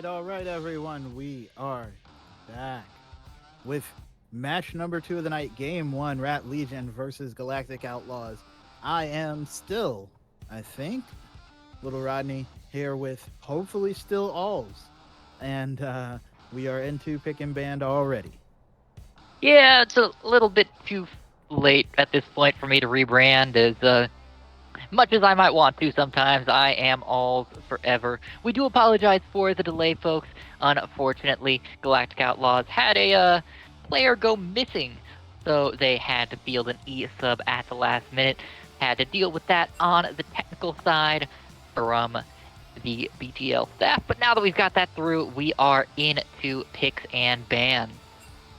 all right, everyone. We are back with match number 2 of the night, game 1, Rat Legion versus Galactic Outlaws. I am still, I think, Little Rodney here with hopefully still Aulz. And we are into pick and band already. Yeah, it's a little bit too late at this point for me to rebrand. As much as I might want to sometimes, I am all forever. We do apologize for the delay, folks. Unfortunately, Galactic Outlaws had a player go missing, so they had to field an E sub at the last minute. Had to deal with that on the technical side from the BTL staff. But now that we've got that through, we are into picks and bans.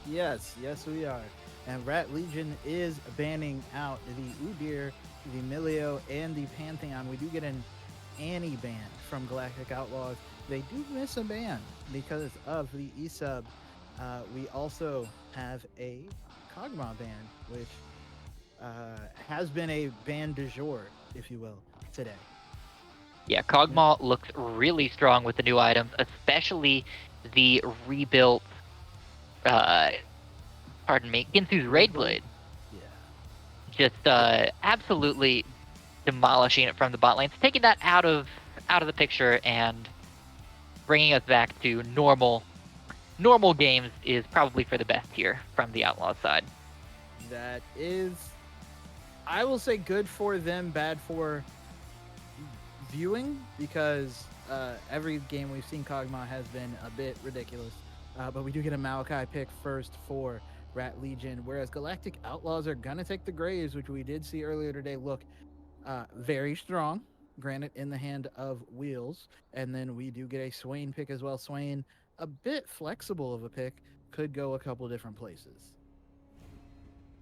Yes, we are. And Rat Legion is banning out the Udyr, the Milio, and the Pantheon. We do get an Annie ban from Galactic Outlaws. They do miss a ban because of the E-Sub. We also have a Kog'Maw ban, which has been a ban du jour, if you will, today. Yeah, Kog'Maw looks really strong with the new items, especially the rebuilt, uh, pardon me, Ginsu's Raid Blade. Yeah. Just absolutely demolishing it from the bot lanes, taking that out of the picture and bringing us back to normal games is probably for the best here from the Outlaws side. That is, I will say, good for them, bad for viewing, because every game we've seen Kog'Maw has been a bit ridiculous. But we do get a Maokai pick first for Rat Legion, whereas Galactic Outlaws are going to take the Graves, which we did see earlier today look very strong, granted in the hand of Wheels. And then we do get a Swain pick as well. Swain, a bit flexible of a pick, could go a couple different places.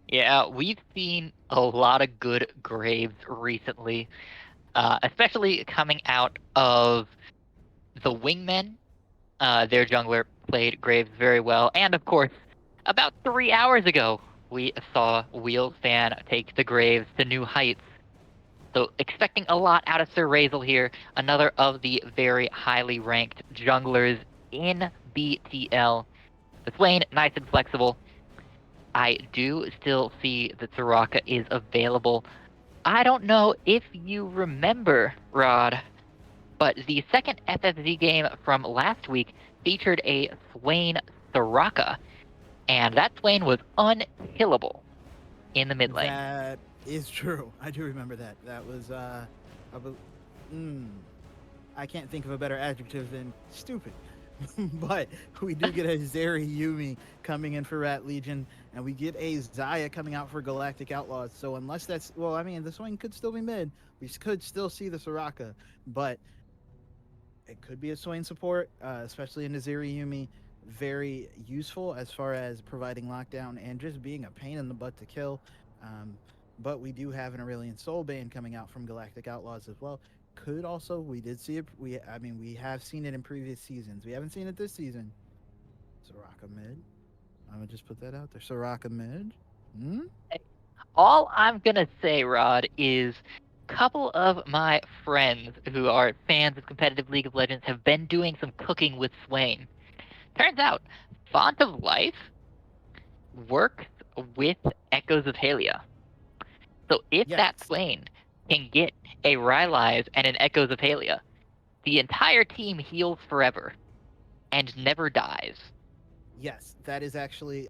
Yeah, we've seen a lot of good Graves recently, especially coming out of the Wingmen. Their jungler played Graves very well. And of course, about 3 hours ago, we saw Wheels fan take the Graves to new heights. So expecting a lot out of Sir Razel here, another of the very highly ranked junglers in BTL. The Swain, nice and flexible. I do still see that Soraka is available. I don't know if you remember, Rod, but the second FFZ game from last week featured a Swain Soraka, and that Swain was unkillable in the mid lane. That is true. I do remember that. That was, I can't think of a better adjective than stupid. But we do get a Zeri Yumi coming in for Rat Legion, and we get a Zaya coming out for Galactic Outlaws. So unless that's, well, I mean, the swing could still be mid. We could still see the Soraka, but it could be a Swain support, especially in the Zeri Yumi. Very useful as far as providing lockdown and just being a pain in the butt to kill. Um, but we do have an Aurelian Soulbane coming out from Galactic Outlaws as well. Could also, we did see it. We have seen it in previous seasons. We haven't seen it this season. Soraka mid. I'm gonna just put that out there. Soraka mid. Hmm? All I'm gonna say, Rod, is a couple of my friends who are fans of competitive League of Legends have been doing some cooking with Swain. Turns out, Font of Life works with Echoes of Halia. So if that Yes. Swain can get a Rylai's and an Echoes of Halia, the entire team heals forever and never dies. Yes. That is actually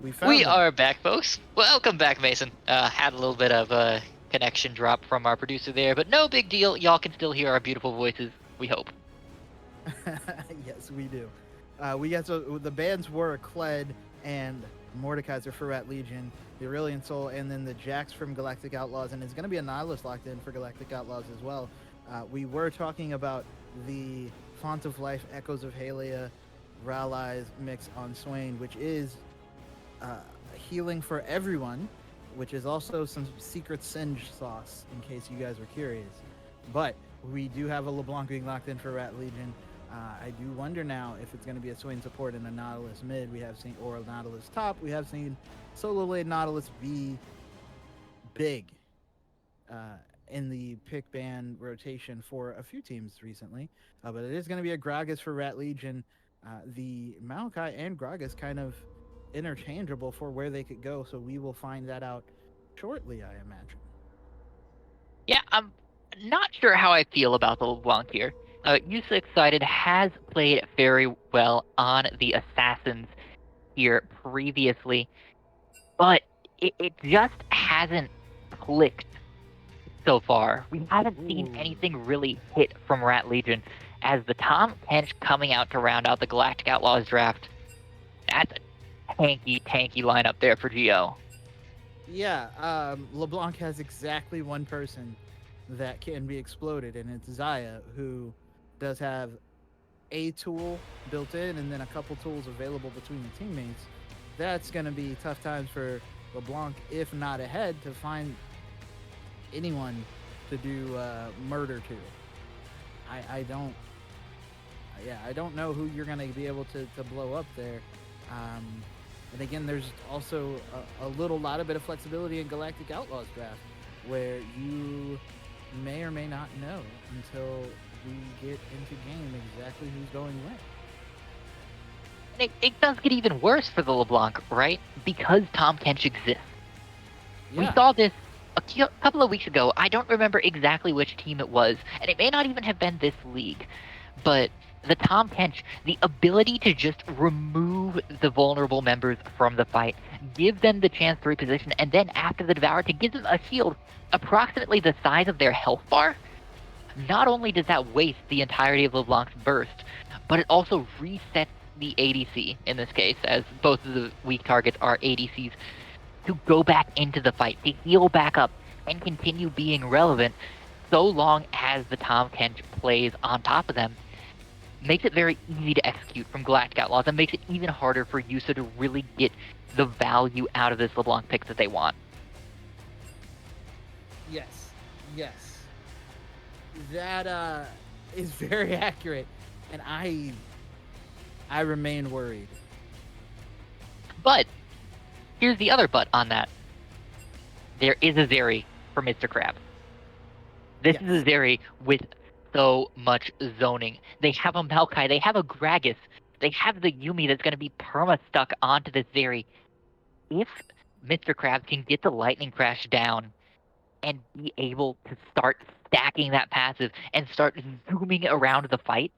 we We found them. are back, folks. Welcome back, Mason. Had a little bit of a connection drop from our producer there, but no big deal. Y'all can still hear our beautiful voices, we hope. Yes, we do. We got the bands were Kled and Mordekaiser for Rat Legion, the Aurelian Soul, and then the Jax from Galactic Outlaws, and it's going to be a Nihilist locked in for Galactic Outlaws as well. We were talking about the Font of Life, Echoes of Halia, Rallies mix on Swain, which is healing for everyone, which is also some secret Singe sauce in case you guys were curious. But we do have a LeBlanc being locked in for Rat Legion. I do wonder now if it's going to be a Swain support and a Nautilus mid. We have seen or a Nautilus top. We have seen solo lane Nautilus be big uh, in the pick ban rotation for a few teams recently. But it is going to be a Gragas for Rat Legion. The Maokai and Gragas kind of interchangeable for where they could go, so we will find that out shortly, I imagine. Yeah, I'm not sure how I feel about the LeBlanc here. Yusa Excited has played very well on the Assassins here previously, but it just hasn't clicked so far. We haven't seen Ooh. anything really hit from Rat Legion as the Tom Kench coming out to round out the Galactic Outlaws draft. That's a tanky lineup there for Geo. Yeah, LeBlanc has exactly one person that can be exploded, and it's Zaya, who does have a tool built in and then a couple tools available between the teammates. That's going to be tough times for LeBlanc, if not ahead, to find anyone to do murder to. I don't. Yeah, I don't know who you're going to be able to blow up there. Um, and again, there's also a lot of bit of flexibility in Galactic Outlaws draft, where you may or may not know until we get into game exactly who's going where. And it does get even worse for the LeBlanc, right? Because Tom Kench exists. We Yeah. saw this a couple of weeks ago. I don't remember exactly which team it was, and it may not even have been this league, but the Tom Kench, the ability to just remove the vulnerable members from the fight, give them the chance to reposition, and then after the Devour to give them a shield approximately the size of their health bar. Not only does that waste the entirety of LeBlanc's burst, but it also resets the ADC in this case, as both of the weak targets are ADCs, to go back into the fight, to heal back up, and continue being relevant so long as the Tom Kench plays on top of them. Makes it very easy to execute from Galactic Outlaws, and makes it even harder for Yusa to really get the value out of this LeBlanc pick that they want. Yes. Yes. That is very accurate, and I remain worried. But here's the other but on that. There is a Zeri for Mr. Krabs. This is a Zeri with so much zoning. They have a Maokai, they have a Gragas, they have the Yuumi that's going to be perma-stuck onto this Zeri. If Mr. Krabs can get the Lightning Crash down and be able to start stacking that passive and start zooming around the fight,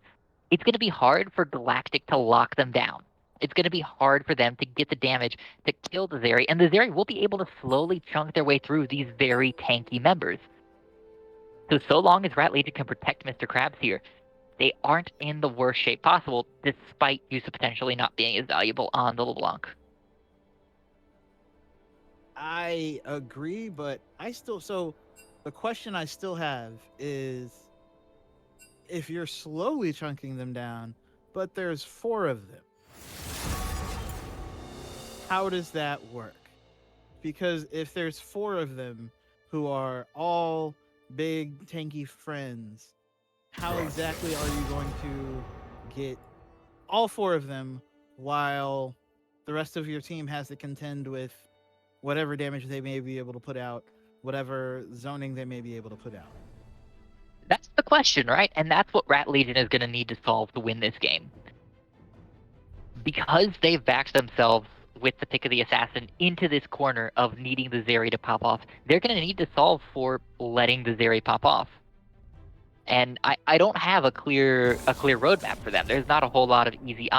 it's going to be hard for Galactic to lock them down. It's going to be hard for them to get the damage to kill the Zeri, and the Zeri will be able to slowly chunk their way through these very tanky members. So long as Rat Legion can protect Mr. Krabs here, they aren't in the worst shape possible, despite Yusa potentially not being as valuable on the LeBlanc. I agree, but the question I still have is, if you're slowly chunking them down, but there's 4 of them, how does that work? Because if there's 4 of them who are all big tanky friends, how exactly are you going to get all 4 of them while the rest of your team has to contend with whatever damage they may be able to put out, whatever zoning they may be able to put out? That's the question, right? And that's what Rat Legion is going to need to solve to win this game. Because they've backed themselves with the pick of the Assassin into this corner of needing the Zeri to pop off, they're going to need to solve for letting the Zeri pop off. And I don't have a clear roadmap for them. There's not a whole lot of easy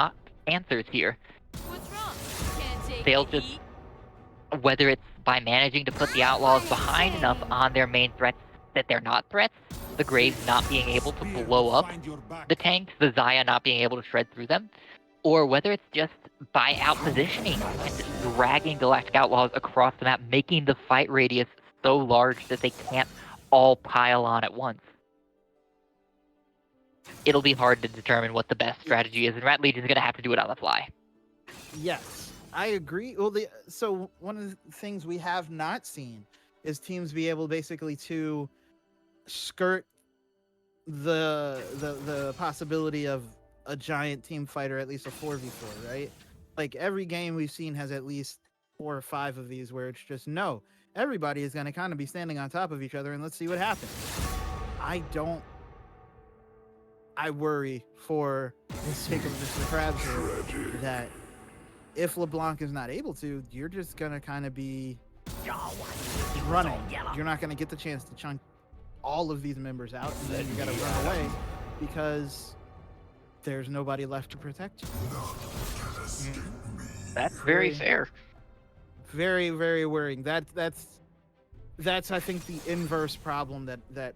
answers here. What's wrong? Can't take They'll the just, heat? whether it's by managing to put the Outlaws behind enough on their main threats that they're not threats, the Graves not being able to blow up the tanks, the Zaya not being able to shred through them, or whether it's just by outpositioning and dragging Galactic Outlaws across the map, making the fight radius so large that they can't all pile on at once. It'll be hard to determine what the best strategy is, and Rat Legion's going to have to do it on the fly. Yes, I agree. Well, so one of the things we have not seen is teams be able basically to skirt the possibility of a giant team fight or at least a 4v4, right? Like every game we've seen has at least 4 or 5 of these where it's just no, everybody is going to kind of be standing on top of each other and let's see what happens. I worry for the sake of Mr. Krabs here that if LeBlanc is not able to, you're just going to kind of be running. You're not going to get the chance to chunk all of these members out, and then you got to run away because there's nobody left to protect you. That's very fair. Very, very worrying. That's I think the inverse problem that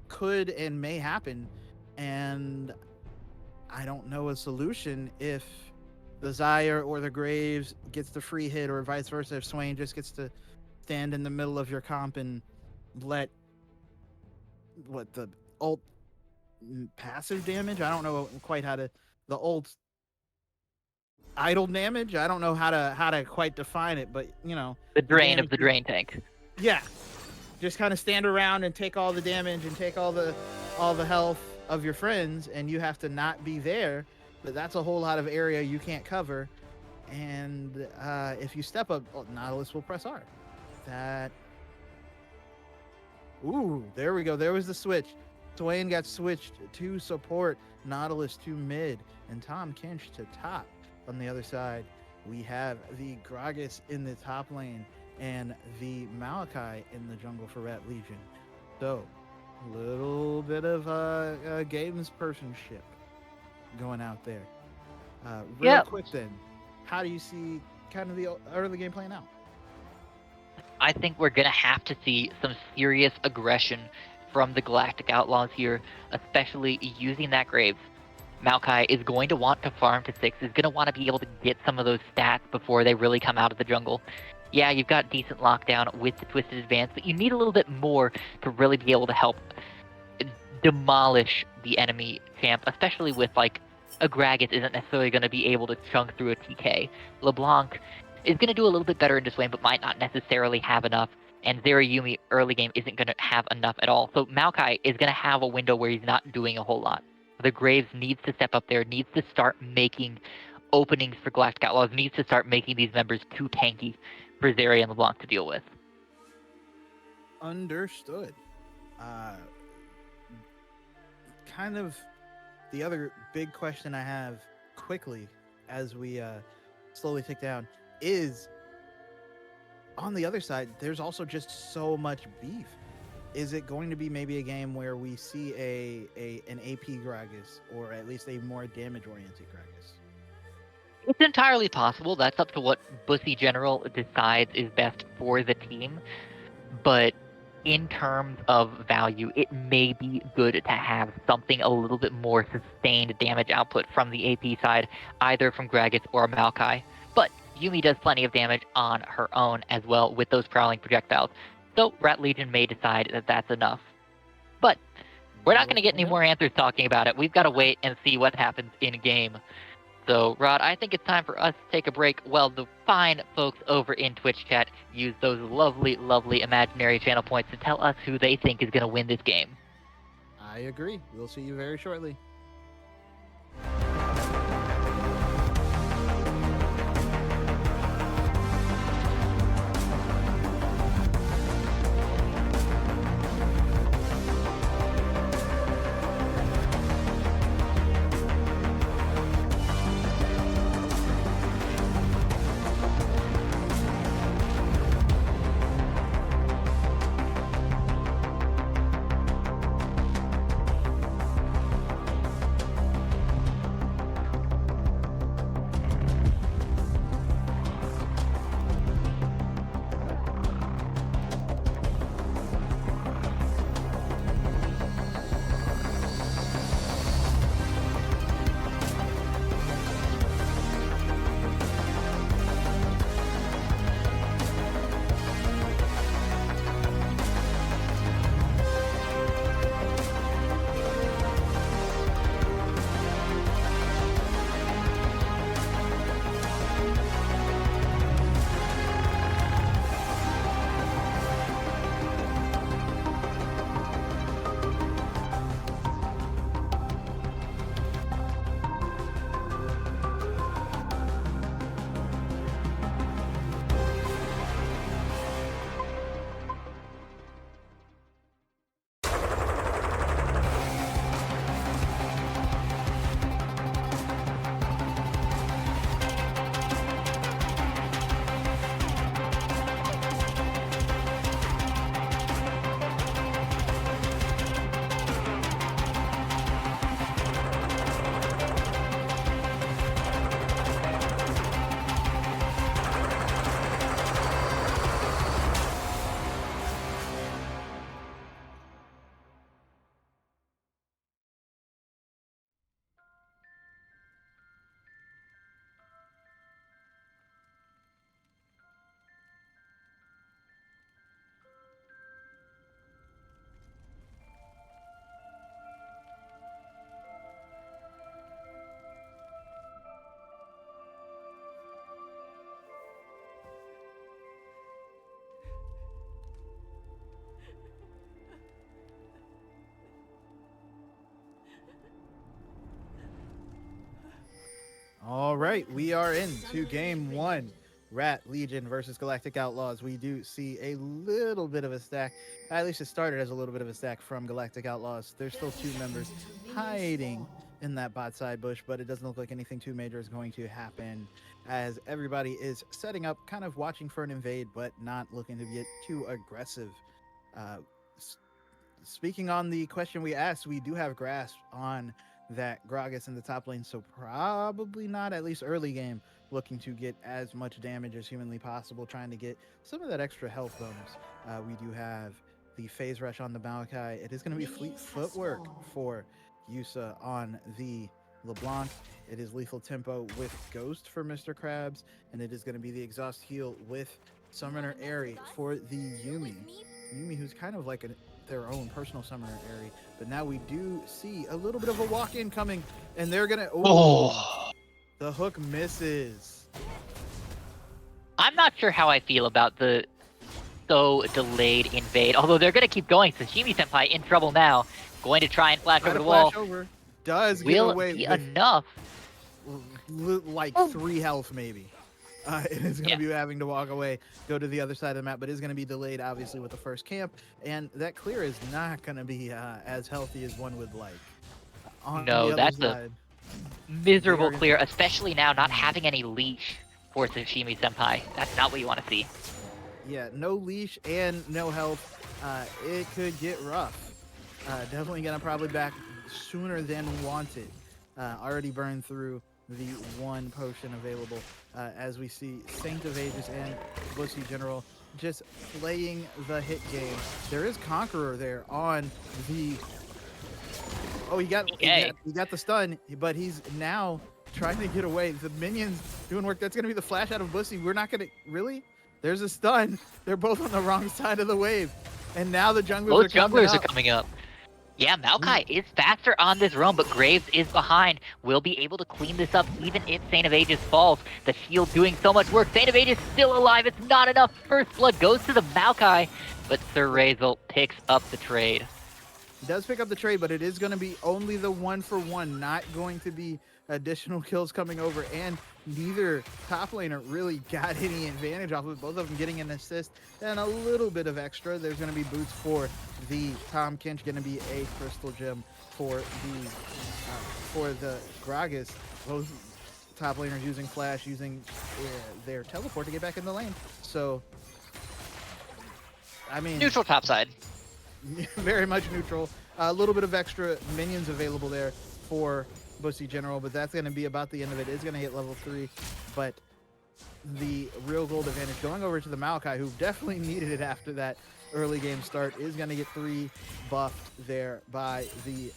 could and may happen, and I don't know a solution if the Zyre or the Graves gets the free hit, or vice versa. If Swain just gets to stand in the middle of your comp and let the ult passive damage. I don't know quite how to the ult idle damage. I don't know how to quite define it, but you know, The drain of the drain tank. yeah, just kind of stand around and take all the damage and take all the health of your friends, and you have to not be there. But that's a whole lot of area you can't cover, and if you step up, Nautilus will press R. Ooh, there we go. There was the switch. Swain got switched to support, Nautilus to mid, and Tom Kinch to top. On the other side, we have the Gragas in the top lane and the Malachi in the jungle for Rat Legion. So, a little bit of games personship going out there. Real quick then, how do you see kind of the early game playing out? I think we're going to have to see some serious aggression from the Galactic Outlaws here, especially using that Graves. Maokai is going to want to farm to 6, is going to want to be able to get some of those stats before they really come out of the jungle. Yeah, you've got decent lockdown with the Twisted Advance, but you need a little bit more to really be able to help demolish the enemy champ, especially with, like, a Gragas isn't necessarily going to be able to chunk through a TK. LeBlanc is going to do a little bit better in this lane, but might not necessarily have enough, and Yumi early game isn't going to have enough at all. So Maokai is going to have a window where he's not doing a whole lot. The Graves needs to step up there, needs to start making openings for Galactic Outlaws, needs to start making these members too tanky for Zeri and LeBlanc to deal with. Understood. Kind of the other big question I have quickly as we slowly tick down is, on the other side, there's also just so much beef. Is it going to be maybe a game where we see an AP Gragas, or at least a more damage-oriented Gragas? It's entirely possible. That's up to what Bussy General decides is best for the team. But in terms of value, it may be good to have something a little bit more sustained damage output from the AP side, either from Gragas or Maokai. But Yumi does plenty of damage on her own as well with those prowling projectiles. So Rat Legion may decide that that's enough. But we're not going to get any more answers talking about it. We've got to wait and see what happens in-game. So, Rod, I think it's time for us to take a break while the fine folks over in Twitch chat use those lovely, lovely imaginary channel points to tell us who they think is going to win this game. I agree. We'll see you very shortly. All right, we are into game one. Rat Legion versus Galactic Outlaws. We do see a little bit of a stack. At least it started as a little bit of a stack from Galactic Outlaws. There's still two members hiding in that bot side bush, but it doesn't look like anything too major is going to happen as everybody is setting up, kind of watching for an invade, but not looking to get too aggressive. Uh, Speaking on the question we asked, we do have grasp on that Gragas in the top lane, so probably not, at least early game, looking to get as much damage as humanly possible, trying to get some of that extra health bonus. We do have the phase rush on the Maokai. It is going to be fleet footwork for Yusa on the LeBlanc. It is lethal tempo with Ghost for Mr. Krabs, and it is going to be the exhaust heal with Summoner Airy for the Yumi. Yumi, who's kind of like their own personal summoner Airy, but now we do see a little bit of a walk-in coming, and they're gonna. The hook misses. I'm not sure how I feel about the so delayed invade, although they're gonna keep going. Sashimi Senpai in trouble now, going to try and flash over the wall. Does get Will away be with enough. Like 3 health maybe. It is going to be having to walk away, go to the other side of the map, but is going to be delayed, obviously, with the first camp. And that clear is not going to be as healthy as one would like. No, that's a miserable clear, especially now not having any leash for Sashimi Senpai. That's not what you want to see. Yeah, no leash and no health. It could get rough. Definitely going to probably back sooner than wanted. Already burned through the one potion available, as we see Saint of Ages and Bussy General just playing the hit game. There is Conqueror there on the... Oh, he got the stun, but he's now trying to get away. The minions doing work. That's going to be the flash out of Bussy. We're not going to... Really? There's a stun. They're both on the wrong side of the wave. And now the junglers are coming up. Yeah, Maokai is faster on this roam, but Graves is behind. Will be able to clean this up even if Saint of Ages falls. The shield doing so much work. Saint of Ages still alive. It's not enough. First blood goes to the Maokai, but Sir Razel picks up the trade. He does pick up the trade, but it is going to be only the 1-for-1, not going to be additional kills coming over, and neither top laner really got any advantage off of it. Both of them getting an assist and a little bit of extra. There's going to be boots for the Tom Kinch, going to be a crystal gem for the Gragas. Both top laners using flash, using their teleport to get back in the lane. So, I mean, neutral top side. Very much neutral. A little bit of extra minions available there for Bussy General, but that's going to be about the end of it. It's going to hit level 3, but the real gold advantage going over to the Maokai, who definitely needed it after that early game start, is going to get 3 buffed there by the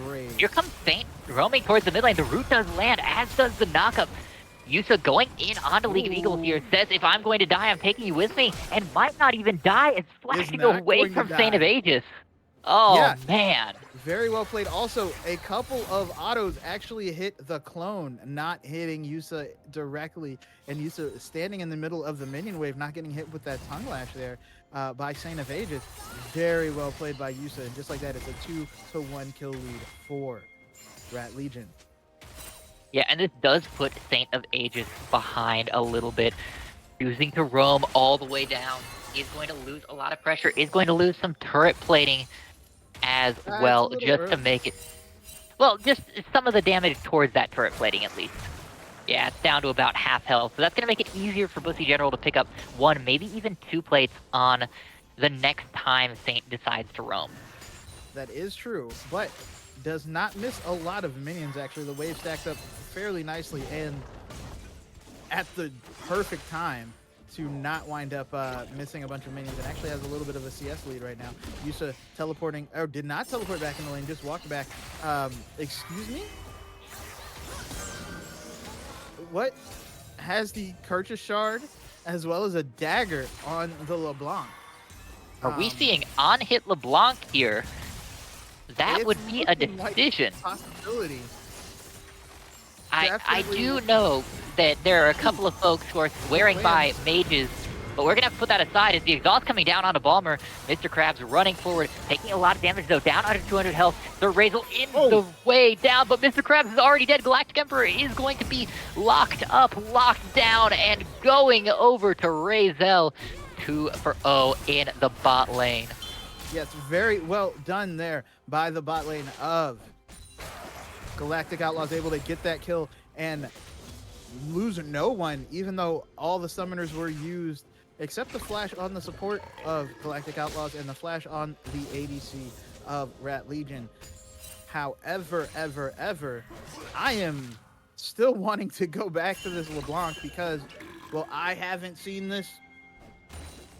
Brave. Here comes Saint roaming towards the mid lane. The root does land, as does the knockup. Yusa going in onto League of Eagles here, says, if I'm going to die, I'm taking you with me, and might not even die. It's flashing away from Saint of Ages. Oh, yeah, man. Very well played. Also, a couple of autos actually hit the clone, not hitting Yusa directly, and Yusa standing in the middle of the minion wave, not getting hit with that tongue lash there by Saint of Ages. Very well played by Yusa, and just like that, it's a 2-to-1 kill lead for Rat Legion. Yeah, and this does put Saint of Ages behind a little bit. Choosing to roam all the way down is going to lose a lot of pressure, is going to lose some turret plating as well, just to make it... Well, just some of the damage towards that turret plating, at least. Yeah, it's down to about half health, so that's going to make it easier for Bussy General to pick up 1, maybe even 2 plates on the next time Saint decides to roam. That is true, but does not miss a lot of minions, actually. The wave stacked up fairly nicely, and at the perfect time to not wind up missing a bunch of minions, and actually has a little bit of a CS lead right now. Yusa teleporting, or did not teleport back in the lane, just walked back. Excuse me? What? Has the Kirchhoff Shard as well as a dagger on the LeBlanc. Are we seeing on-hit LeBlanc here? That would be a decision. Like possibility. I do know that there are a couple of folks who are swearing by mages but we're gonna have to put that aside as the exhaust coming down onto Balmer. Mr. Krabs running forward, taking a lot of damage though, down under 200 health. The Razel in the way down, but Mr. Krabs is already dead. Galactic Emperor is going to be locked up, locked down, and going over to Razel 2-0 in the bot lane. Yes, very well done there by the bot lane of Galactic Outlaws, able to get that kill and lose no one, even though all the summoners were used except the flash on the support of Galactic Outlaws and the flash on the ADC of Rat Legion. However, I am still wanting to go back to this LeBlanc because, well, I haven't seen this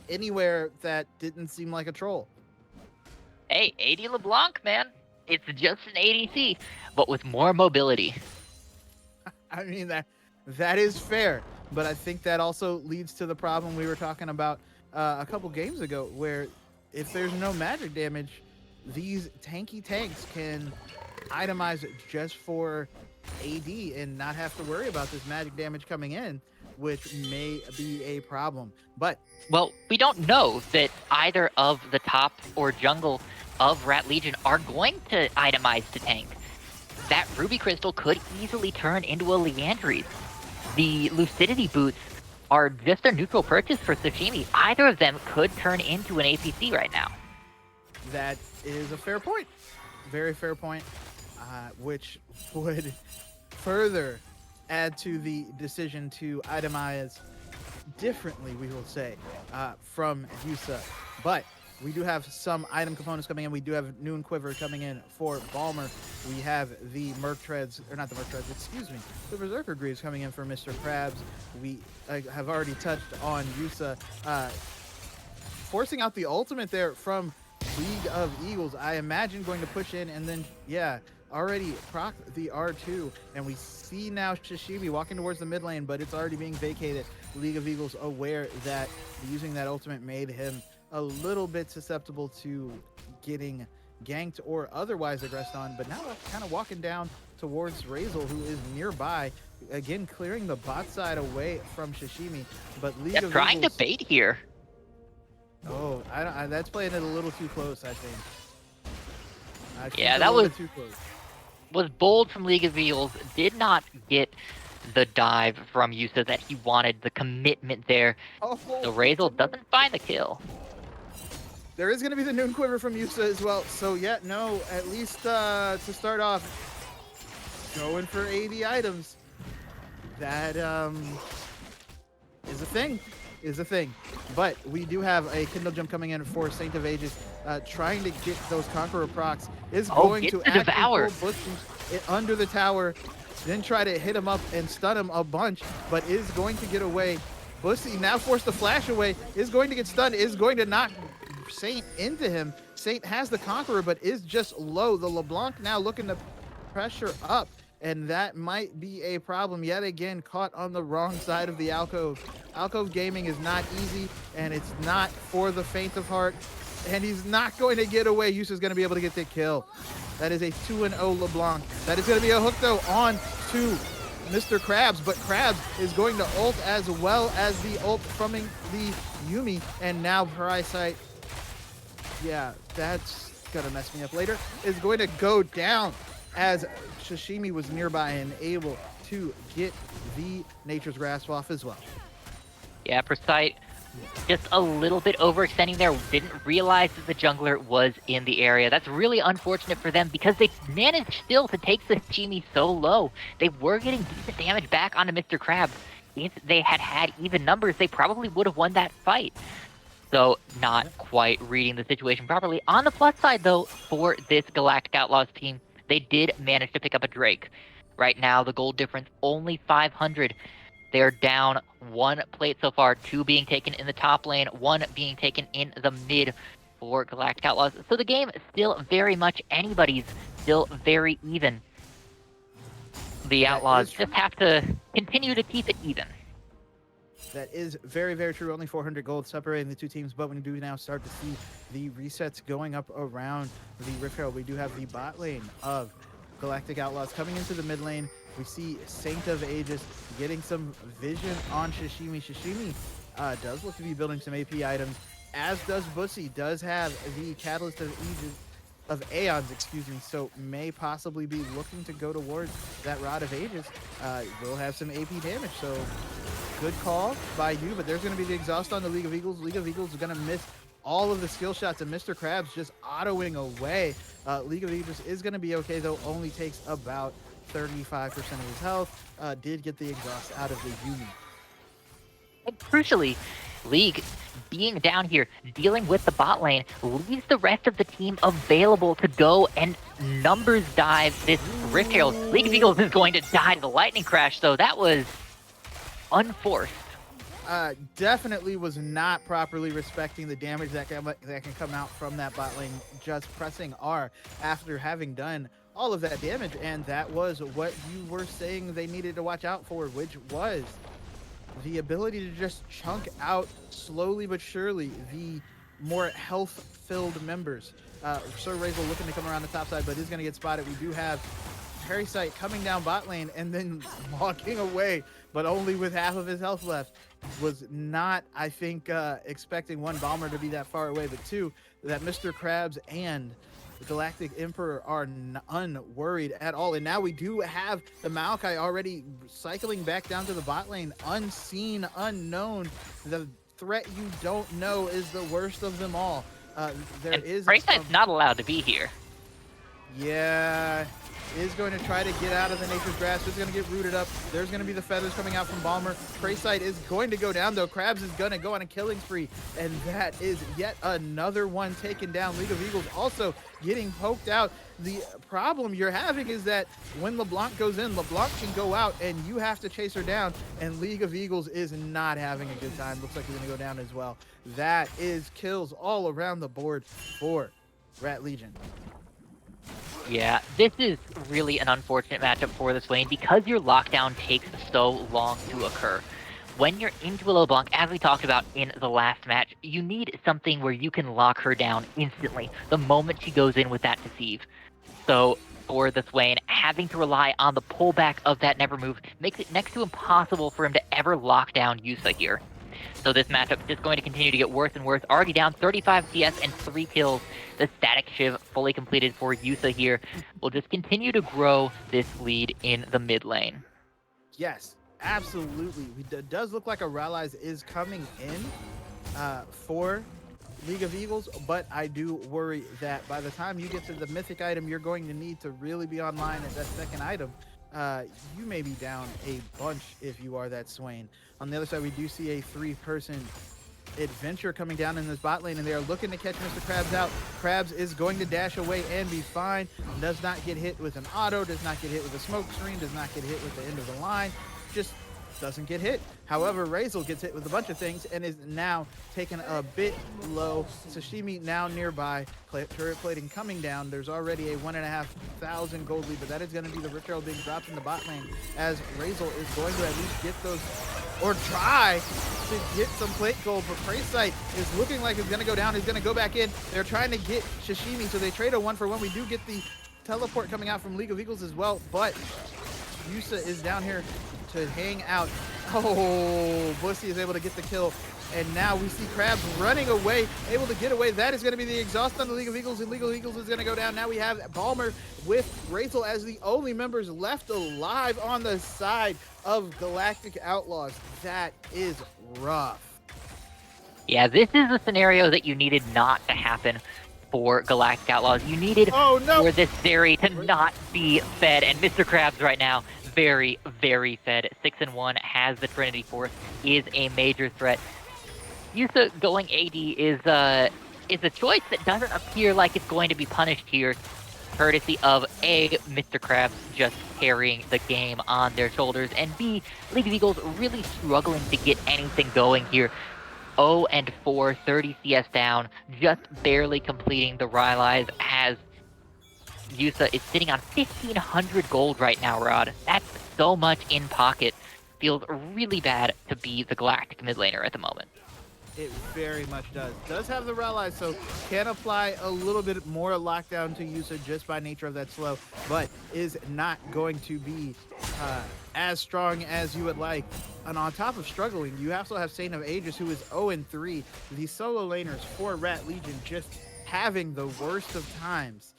anywhere that didn't seem like a troll. Hey, AD LeBlanc, man. It's just an ADC, but with more mobility. I mean, that is fair, but I think that also leads to the problem we were talking about a couple games ago, where if there's no magic damage, these tanky tanks can itemize just for AD and not have to worry about this magic damage coming in, which may be a problem. But well, we don't know that either of the top or jungle of Rat Legion are going to itemize to tank. That Ruby Crystal could easily turn into a Leandries. The Lucidity Boots are just a neutral purchase for Sashimi. Either of them could turn into an APC right now. that is a fair point. Very fair point, which would further add to the decision to itemize differently, we will say, from Yusa. But we do have some item components coming in. We do have Noon Quiver coming in for Balmer. We have the Merc Treads, or not the Merc Treads, excuse me, the Berserker Greaves coming in for Mr. Krabs. We have already touched on Yusa forcing out the ultimate there from League of Eagles. I imagine going to push in and then, yeah, already proc the R2. And we see now Sashimi walking towards the mid lane, but it's already being vacated. League of Eagles aware that using that ultimate made him a little bit susceptible to getting ganked or otherwise aggressed on, but now kind of walking down towards Razel, who is nearby, again clearing the bot side away from Sashimi. But League of trying Eagles, to bait here. Oh, that's playing it a little too close, I think. Yeah, that was too close. Was bold from League of Eagles. Did not get the dive from Yusa that he wanted, the commitment there. Oh, So Razel doesn't find the kill. there is going to be the Noon Quiver from Yusa as well. So yeah, no, at least to start off, going for 80 items. That is a thing. But we do have a Kindle Jump coming in for Saint of Ages, trying to get those Conqueror procs. Is going to actually devour pull Bussy under the tower, then try to hit him up and stun him a bunch, but is going to get away. Bussy now forced to flash away, is going to get stunned, is going to knock Saint into him. Saint has the Conqueror, but is just low. The LeBlanc now looking to pressure up, and that might be a problem yet again, caught on the wrong side of the alcove. Alcove gaming is not easy, and it's not for the faint of heart, and he's not going to get away. Yusa's going to be able to get the kill. That is a 2-0 LeBlanc. That is going to be a hook, though, on to Mr. Krabs, but Krabs is going to ult as well as the ult from the Yuumi, and now her eyesight, yeah, that's going to mess me up later, is going to go down as Sashimi was nearby and able to get the Nature's Grasp off as well. Yeah, Precise just a little bit overextending there. Didn't realize that the jungler was in the area. That's really unfortunate for them because they managed still to take Sashimi so low. They were getting decent damage back onto Mr. Krabs. If they had had even numbers, they probably would have won that fight. So not quite reading the situation properly. On the plus side, though, for this Galactic Outlaws team, they did manage to pick up a Drake. Right now, the gold difference only 500. They're down one plate so far, 2 being taken in the top lane, 1 being taken in the mid for Galactic Outlaws. So the game is still very much anybody's, still very even. The Outlaws just have to continue to keep it even. That is very, very true. Only 400 gold separating the two teams, but we do now start to see the resets going up around the Rift Herald. We do have the bot lane of Galactic Outlaws coming into the mid lane. We see Saint of Ages getting some vision on Sashimi. Sashimi does look to be building some AP items, as does Bussy, does have the Catalyst of Aeons, excuse me, so may possibly be looking to go towards that Rod of Ages. Will have some AP damage, so good call by you, but there's going to be the exhaust on the League of Eagles. League of Eagles is going to miss all of the skill shots, and Mr. Krabs just autoing away. League of Eagles is going to be okay, though, only takes about 35% of his health. Did get the exhaust out of the Yumi. And crucially, League being down here, dealing with the bot lane, leaves the rest of the team available to go and numbers dive this Rift Herald. League of Eagles is going to die to the lightning crash, so that was unforced. Definitely was not properly respecting the damage that can come out from that bot lane, just pressing R after having done all of that damage, and that was what you were saying they needed to watch out for, which was the ability to just chunk out slowly but surely the more health-filled members. Sir Razel looking to come around the top side, but is going to get spotted. We do have Parasite coming down bot lane and then walking away, but only with half of his health left. Was not, I think, expecting one, Balmer to be that far away, but two, that Mr. Krabs and the Galactic Emperor are unworried at all. And now we do have the Maokai already cycling back down to the bot lane, unseen, unknown. The threat you don't know is the worst of them all. Parasite's not allowed to be here. Yeah, is going to try to get out of the Nature's Grasp. Is going to get rooted up. There's going to be the feathers coming out from Balmer. Parasite is going to go down, though. Krabs is going to go on a killing spree, and that is yet another one taken down. League of Eagles also getting poked out. The problem you're having is that when LeBlanc goes in, LeBlanc can go out, and you have to chase her down, and League of Eagles is not having a good time. Looks like he's going to go down as well. That is kills all around the board for Rat Legion. Yeah, this is really an unfortunate matchup for the Swain because your lockdown takes so long to occur. When you're into a LeBlanc, as we talked about in the last match, you need something where you can lock her down instantly the moment she goes in with that deceive. So for the Swain, having to rely on the pullback of that never move makes it next to impossible for him to ever lock down Yusa here. So this matchup is just going to continue to get worse and worse. Already down 35 CS and 3 kills. The static shiv fully completed for Yusa here. Will just continue to grow this lead in the mid lane. Yes, absolutely. It does look like a Rallies is coming in for League of Eagles, but I do worry that by the time you get to the mythic item, you're going to need to really be online at that second item. You may be down a bunch if you are that Swain. On the other side, we do see a 3-person adventure coming down in this bot lane, and they are looking to catch Mr. Krabs out. Krabs is going to dash away and be fine. Does not get hit with an auto, does not get hit with a smoke screen, does not get hit with the end of the line. Just doesn't get hit. However, Razel gets hit with a bunch of things and is now taken a bit low. Sashimi now nearby. Turret plating coming down. There's already a 1,500 gold lead, but that is going to be the Rift Herald being dropped in the bot lane as Razel is going to at least get those, or try to get some plate gold, but Parasite is looking like it's going to go down. He's going to go back in. They're trying to get Sashimi, so they trade a 1-for-1. We do get the teleport coming out from League of Eagles as well, but Yusa is down here to hang out. Oh, Bussy is able to get the kill, and now we see Krabs running away, able to get away. That is going to be the exhaust on the League of Eagles, and League of Eagles is going to go down. Now we have Balmer with Razel as the only members left alive on the side of Galactic Outlaws. That is rough. Yeah, this is a scenario that you needed not to happen for Galactic Outlaws. You needed for this Zeri to not be fed, and Mr. Krabs right now very, very fed. 6-1 has the Trinity Force, is a major threat. Yusa going AD is a choice that doesn't appear like it's going to be punished here, courtesy of A, Mr. Krabs just carrying the game on their shoulders, and B, League of Eagles really struggling to get anything going here. 0-4, 30 CS down, just barely completing the Rylai's as Yusa is sitting on 1,500 gold right now, Rod. That's so much in pocket. Feels really bad to be the Galactic mid laner at the moment. It very much does. Does have the rally, so can apply a little bit more lockdown to usage just by nature of that slow, but is not going to be as strong as you would like. And on top of struggling, you also have Saint of Aegis, who is 0-3. The solo laners for Rat Legion just having the worst of times.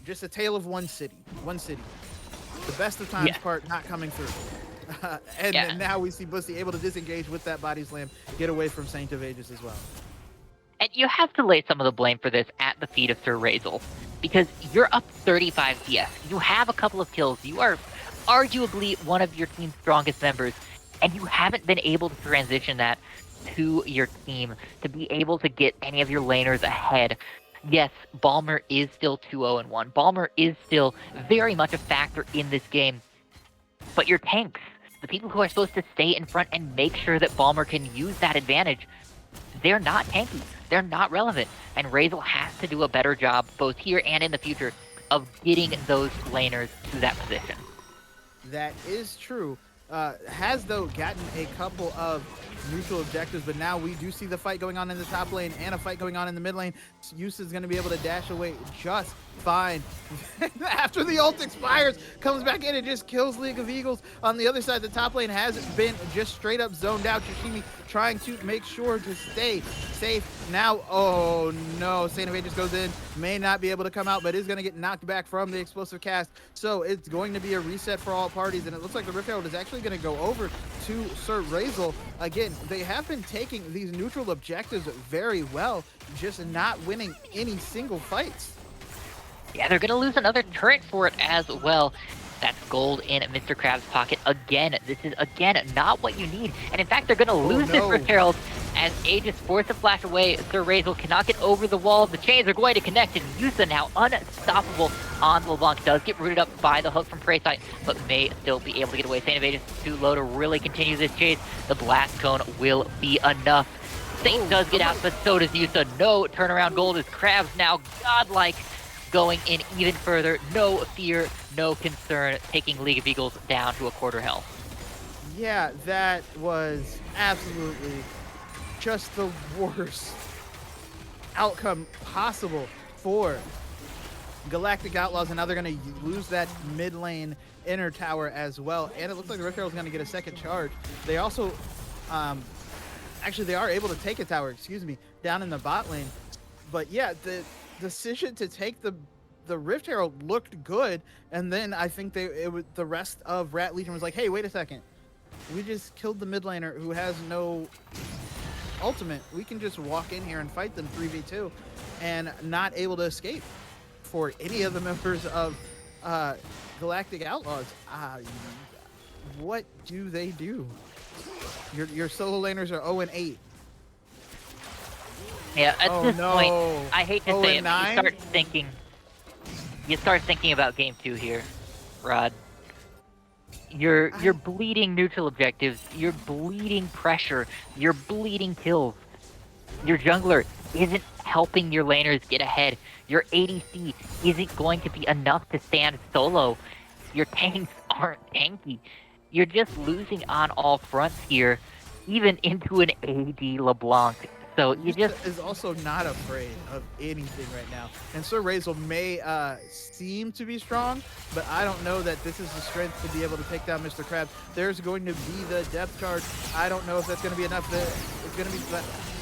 Just a tale of one city. The best of times part not coming through. And now we see Bussy able to disengage with that body slam, get away from Saint of Aegis as well. And you have to lay some of the blame for this at the feet of Sir Razel, because you're up 35 CS. You have a couple of kills. You are arguably one of your team's strongest members, and you haven't been able to transition that to your team to be able to get any of your laners ahead. Yes, Balmer is still 2-0-1. Balmer is still very much a factor in this game, but your tanks, the people who are supposed to stay in front and make sure that Balmer can use that advantage, they're not tanky. They're not relevant. And Razel has to do a better job, both here and in the future, of getting those laners to that position. That is true. Has, though, gotten a couple of neutral objectives, but now we do see the fight going on in the top lane and a fight going on in the mid lane. Yus is going to be able to dash away just fine. After the ult expires, comes back in and just kills League of Eagles. On the other side, the top lane has been just straight up zoned out. Yoshimi trying to make sure to stay safe. Now, oh no, Saint of Aegis goes in, may not be able to come out, but is going to get knocked back from the explosive cast. So it's going to be a reset for all parties, and it looks like the Rift Herald is actually going to go over to Sir Razel. Again, they have been taking these neutral objectives very well, just not winning any single fights. Yeah, they're going to lose another turret for it as well. That's gold in Mr. Krabs' pocket again. This is, again, not what you need. And in fact, they're going to lose this Rift Herald as Aegis forced to flash away. Sir Razel cannot get over the wall. The chains are going to connect, and Yusa now unstoppable on LeBlanc. Does get rooted up by the hook from Preysight, but may still be able to get away. Saint of Aegis too low to really continue this chase. The blast cone will be enough. Saint does get out, but so does Yusa. No turnaround gold as Krabs now godlike, going in even further. No fear, no concern, taking League of Eagles down to a quarter health. Yeah, that was absolutely just the worst outcome possible for Galactic Outlaws, and now they're going to lose that mid lane inner tower as well. And it looks like the Rift Herald's going to get a second charge. They also, actually, they are able to take a tower, down in the bot lane. But yeah, the decision to take the Rift Herald looked good, and then I think the rest of Rat Legion was like, hey, wait a second, we just killed the mid laner who has no ultimate. We can just walk in here and fight them 3v2, and not able to escape for any of the members of Galactic Outlaws. What do they do? Your solo laners are 0-8. Yeah, at this point, I hate to say it, but you start thinking about game 2 here, Rod. You're bleeding neutral objectives, you're bleeding pressure, you're bleeding kills. Your jungler isn't helping your laners get ahead. Your ADC isn't going to be enough to stand solo. Your tanks aren't tanky. You're just losing on all fronts here, even into an AD LeBlanc. So you just is also not afraid of anything right now. And Sir Razel may seem to be strong, but I don't know that this is the strength to be able to take down Mr. Krabs. There's going to be the depth charge. I don't know if that's going to be enough. It's going to be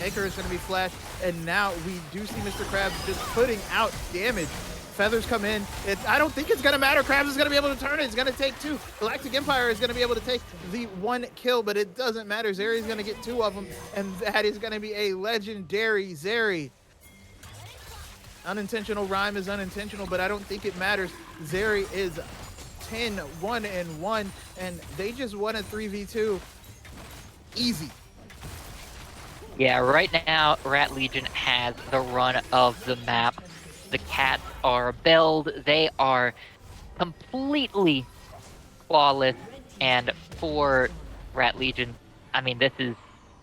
Anchor is going to be flashed, and now we do see Mr. Krabs just putting out damage. Feathers come in. I don't think it's going to matter. Krabs is going to be able to turn it. It's going to take 2. Galactic Empire is going to be able to take the 1 kill, but it doesn't matter. Zeri is going to get 2 of them, and that is going to be a legendary Zeri. Unintentional rhyme is unintentional, but I don't think it matters. Zeri is 10-1-1, and they just won a 3v2. Easy. Yeah, right now, Rat Legion has the run of the map. The cats are belled. They are completely flawless. And for Rat Legion, I mean, this is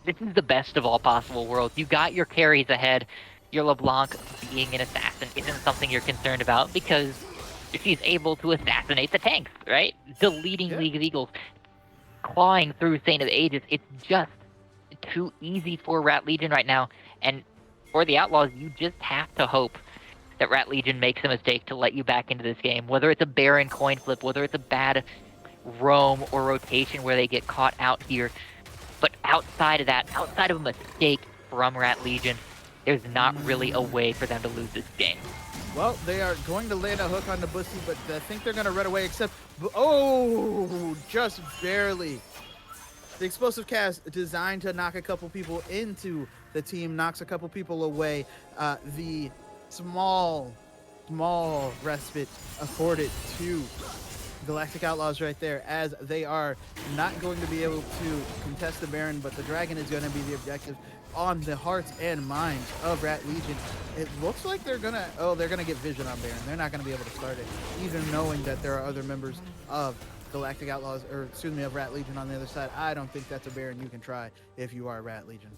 the best of all possible worlds. You got your carries ahead. Your LeBlanc being an assassin isn't something you're concerned about because she's able to assassinate the tanks, right? Deleting League of Eagles, clawing through Saint of Aegis. It's too easy for Rat Legion right now. And for the Outlaws, you just have to hope that Rat Legion makes a mistake to let you back into this game. Whether it's a Baron coin flip, whether it's a bad roam or rotation where they get caught out here. But outside of that, outside of a mistake from Rat Legion, there's not really a way for them to lose this game. Well, they are going to land a hook on the Bussy, but I think they're going to run away, except... Oh, just barely. The explosive cast designed to knock a couple people into the team knocks a couple people away. The small respite afforded to Galactic Outlaws right there, as they are not going to be able to contest the Baron, but the Dragon is going to be the objective on the hearts and minds of Rat Legion. It looks like they're gonna get vision on Baron. They're not gonna be able to start it, even knowing that there are other members of Galactic Outlaws, or excuse me, of Rat Legion on the other side. I don't think that's a Baron you can try if you are Rat Legion.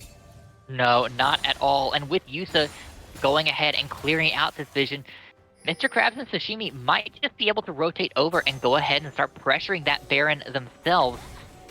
No, not at all. And with Yusa going ahead and clearing out this vision, Mr. Krabs and Sashimi might just be able to rotate over and go ahead and start pressuring that Baron themselves.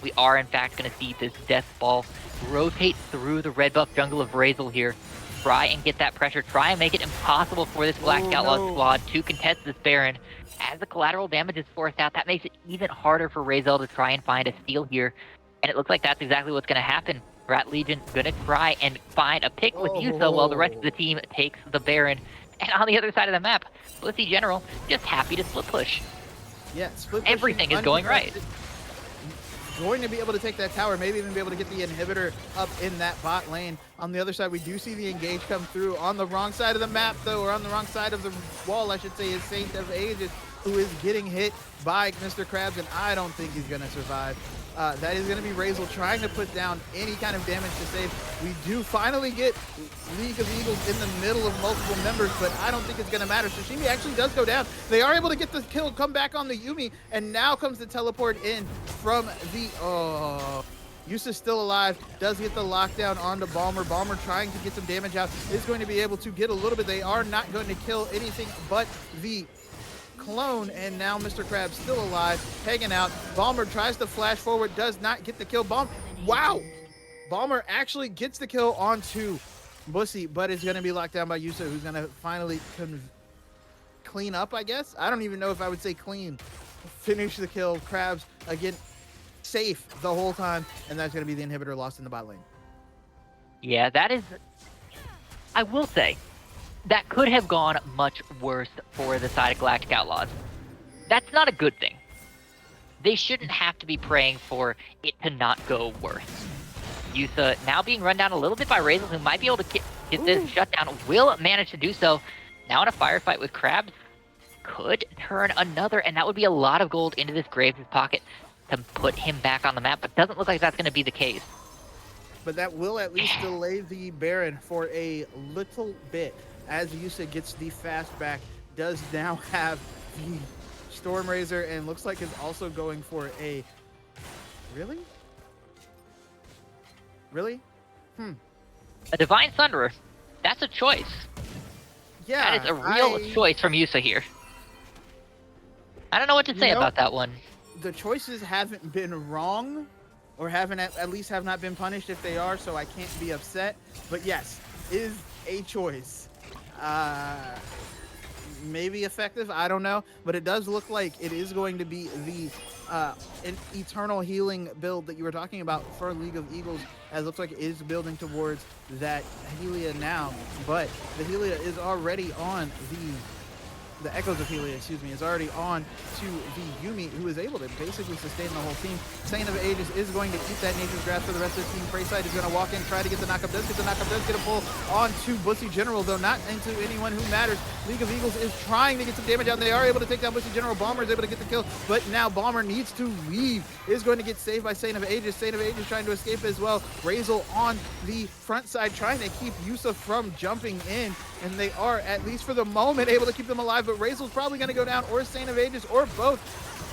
We are, in fact, going to see this Death Ball rotate through the red buff jungle of Razel here. Try and get that pressure. Try and make it impossible for this Galactic Outlaws squad to contest this Baron. As the collateral damage is forced out, that makes it even harder for Razel to try and find a steal here. And it looks like that's exactly what's going to happen. Rat Legion going to try and find a pick with Yusa while the rest of the team takes the Baron. And on the other side of the map, Blissey General just happy to split push. Yeah, split Everything is going right. Going to be able to take that tower, maybe even be able to get the inhibitor up in that bot lane. On the other side, we do see the engage come through. On the wrong side of the map, though, or on the wrong side of the wall, I should say, is Saint of Ages, who is getting hit by Mr. Krabs, and I don't think he's going to survive. That is going to be Razel trying to put down any kind of damage to save. We do finally get League of Eagles in the middle of multiple members, but I don't think it's going to matter. Sashimi actually does go down. They are able to get the kill, come back on the Yuumi, and now comes the teleport in from the... Yusa's still alive, does get the lockdown onto Balmer. Balmer trying to get some damage out, is going to be able to get a little bit. They are not going to kill anything but the clone, and now Mr. Krabs still alive, hanging out. Balmer tries to flash forward, does not get the kill. Wow! Balmer actually gets the kill onto Bussy, but it's going to be locked down by Yusa, who's going to finally clean up, I guess? I don't even know if I would say clean. Finish the kill. Krabs, again, safe the whole time, and that's going to be the inhibitor lost in the bot lane. Yeah, that is... I will say, that could have gone much worse for the side of Galactic Outlaws. That's not a good thing. They shouldn't have to be praying for it to not go worse. Yusa now being run down a little bit by Razel, who might be able to get this shutdown, will manage to do so. Now in a firefight with Krabs, could turn another, and that would be a lot of gold into this Graves' pocket to put him back on the map, but doesn't look like that's going to be the case. But that will at least delay the Baron for a little bit, as Yusa gets the fast back, does now have the Storm Razor, and looks like is also going for a... Really? Really? A Divine Thunderer. That's a choice. Yeah. That is a real choice from Yusa here. I don't know what to say about that one. The choices haven't been wrong, or haven't at least have not been punished if they are, so I can't be upset. But yes, is a choice. Maybe effective, I don't know, but it does look like it is going to be the an eternal healing build that you were talking about for League of Eagles, as it looks like it is building towards that Helia now, but the Helia is already on the Echoes of Helia, excuse me, is already on to the Yuumi, who is able to basically sustain the whole team. Saint of Ages is going to eat that Nature's Grasp for the rest of the team. Freyside is going to walk in, try to get the knockup, does get the knockup, does get a pull onto Bussy General, though not into anyone who matters. League of Eagles is trying to get some damage out, and they are able to take down Bussy General. Balmer is able to get the kill, but now Balmer needs to leave. Is going to get saved by Saint of Ages. Saint of Ages trying to escape as well. Razel on the front side, trying to keep Yusa from jumping in, and they are, at least for the moment, able to keep them alive, but Razel's probably going to go down, or Saint of Ages, or both.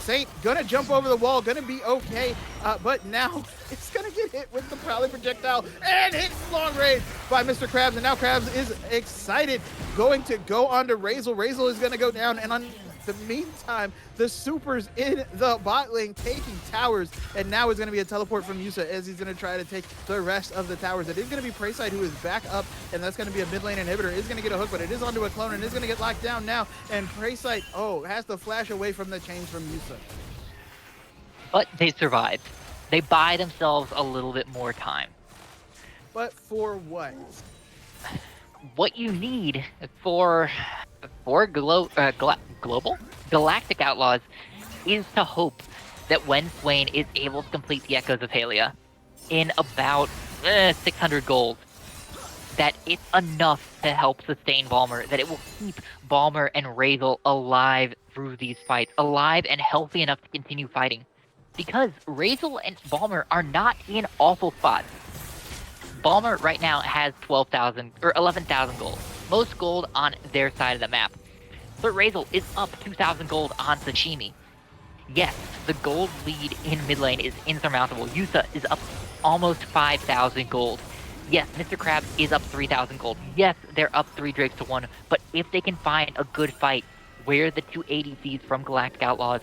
Saint gonna jump over the wall, gonna be okay, but now it's gonna get hit with the Prowling Projectile and hit long range by Mr. Krabs, and now Krabs is excited, going to go on to Razel. Razel is gonna go down, and the meantime, the Super's in the bot lane taking towers, and now it's going to be a teleport from Yusa as he's going to try to take the rest of the towers. It is going to be Prayside who is back up, and that's going to be a mid lane inhibitor. Is going to get a hook, but it is onto a clone and is going to get locked down now, and Prayside, has to flash away from the chains from Yusa. But they survived. They buy themselves a little bit more time. But for what? What you need for global Galactic Outlaws is to hope that when Swain is able to complete the Echoes of Halia in about 600 gold, that it's enough to help sustain Balmer, that it will keep Balmer and Razel alive through these fights, alive and healthy enough to continue fighting. Because Razel and Balmer are not in awful spots. Balmer right now has 12,000 or 11,000 gold, most gold on their side of the map. But Razel is up 2,000 gold on Sashimi. Yes, the gold lead in mid lane is insurmountable. Yusa is up almost 5,000 gold. Yes, Mr. Krabs is up 3,000 gold. Yes, they're up 3 Drakes to 1. But if they can find a good fight where the two ADCs from Galactic Outlaws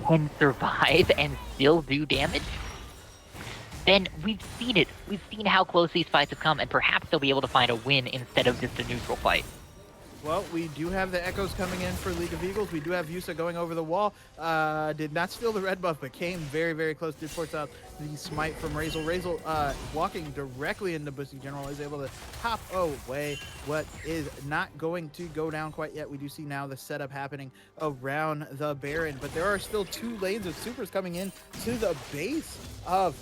can survive and still do damage, then we've seen it. We've seen how close these fights have come, and perhaps they'll be able to find a win instead of just a neutral fight. Well, we do have the Echoes coming in for League of Eagles. We do have Yusa going over the wall. Did not steal the red buff, but came very, very close. Did force out the smite from Razel. Razel, walking directly into Bussy General, is able to hop away. What is not going to go down quite yet. We do see now the setup happening around the Baron, but there are still 2 lanes of supers coming in to the base of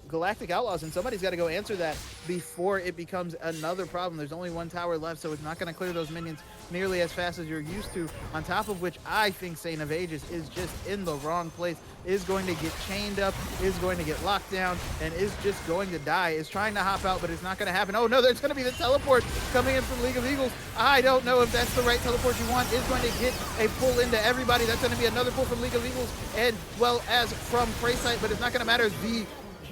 Galactic Outlaws, and somebody's got to go answer that before it becomes another problem. There's only 1 tower left, so it's not going to clear those minions nearly as fast as you're used to. On top of which, I think Saint of Ages is just in the wrong place, is going to get chained up, is going to get locked down, and is just going to die. Is trying to hop out, but it's not going to happen. Oh no, there's going to be the teleport coming in from League of Eagles. I don't know if that's the right teleport you want. Is going to get a pull into everybody. That's going to be another pull from League of Eagles, and well as from Prayside, but it's not going to matter.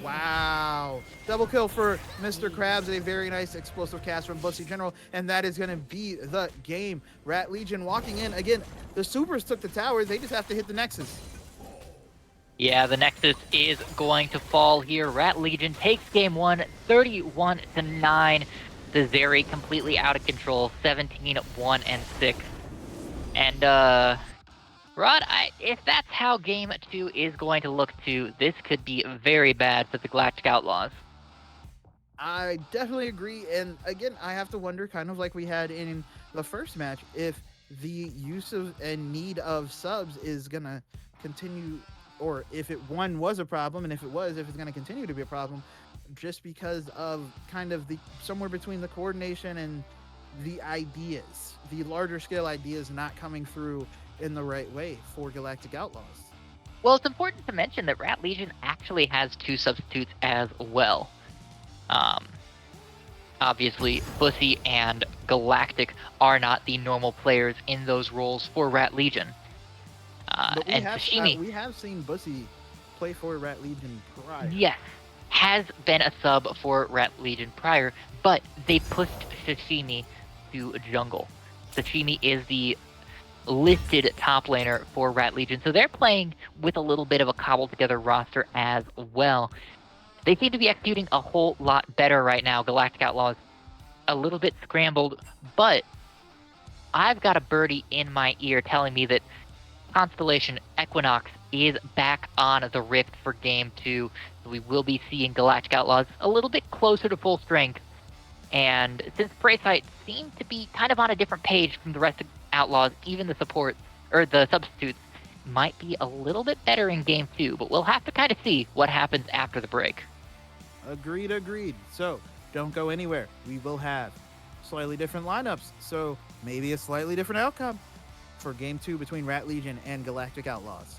Wow. Double kill for Mr. Krabs. A very nice explosive cast from Bussy General, and that is going to be the game. Rat Legion walking in. Again, the supers took the towers. They just have to hit the Nexus. Yeah, the Nexus is going to fall here. Rat Legion takes game 1, 31-9. The Zeri completely out of control, 17-1-6. And, Rod, if that's how Game 2 is going to look too, this could be very bad for the Galactic Outlaws. I definitely agree, and again, I have to wonder, kind of like we had in the first match, if the use of and need of subs is going to continue, or if it was a problem, and if it's going to continue to be a problem, just because of kind of the somewhere between the coordination and the ideas, the larger scale ideas not coming through in the right way for Galactic Outlaws. Well, it's important to mention that Rat Legion actually has 2 substitutes as well. Obviously, Bussy and Galactic are not the normal players in those roles for Rat Legion. But and Sashimi, we have seen Bussy play for Rat Legion prior. yes, has been a sub for Rat Legion prior, but they pushed Sashimi to jungle. Sashimi is the listed top laner for Rat Legion, so they're playing with a little bit of a cobbled together roster as well. They seem to be executing a whole lot better right now. Galactic Outlaws a little bit scrambled, but I've got a birdie in my ear telling me that Constellation Equinox is back on the Rift for Game 2. We will be seeing Galactic Outlaws a little bit closer to full strength, and since Prayside seems to be kind of on a different page from the rest of Outlaws, even the supports, or the substitutes, might be a little bit better in Game 2, but we'll have to kind of see what happens after the break. Agreed. So, don't go anywhere. We will have slightly different lineups, so maybe a slightly different outcome for Game 2 between Rat Legion and Galactic Outlaws.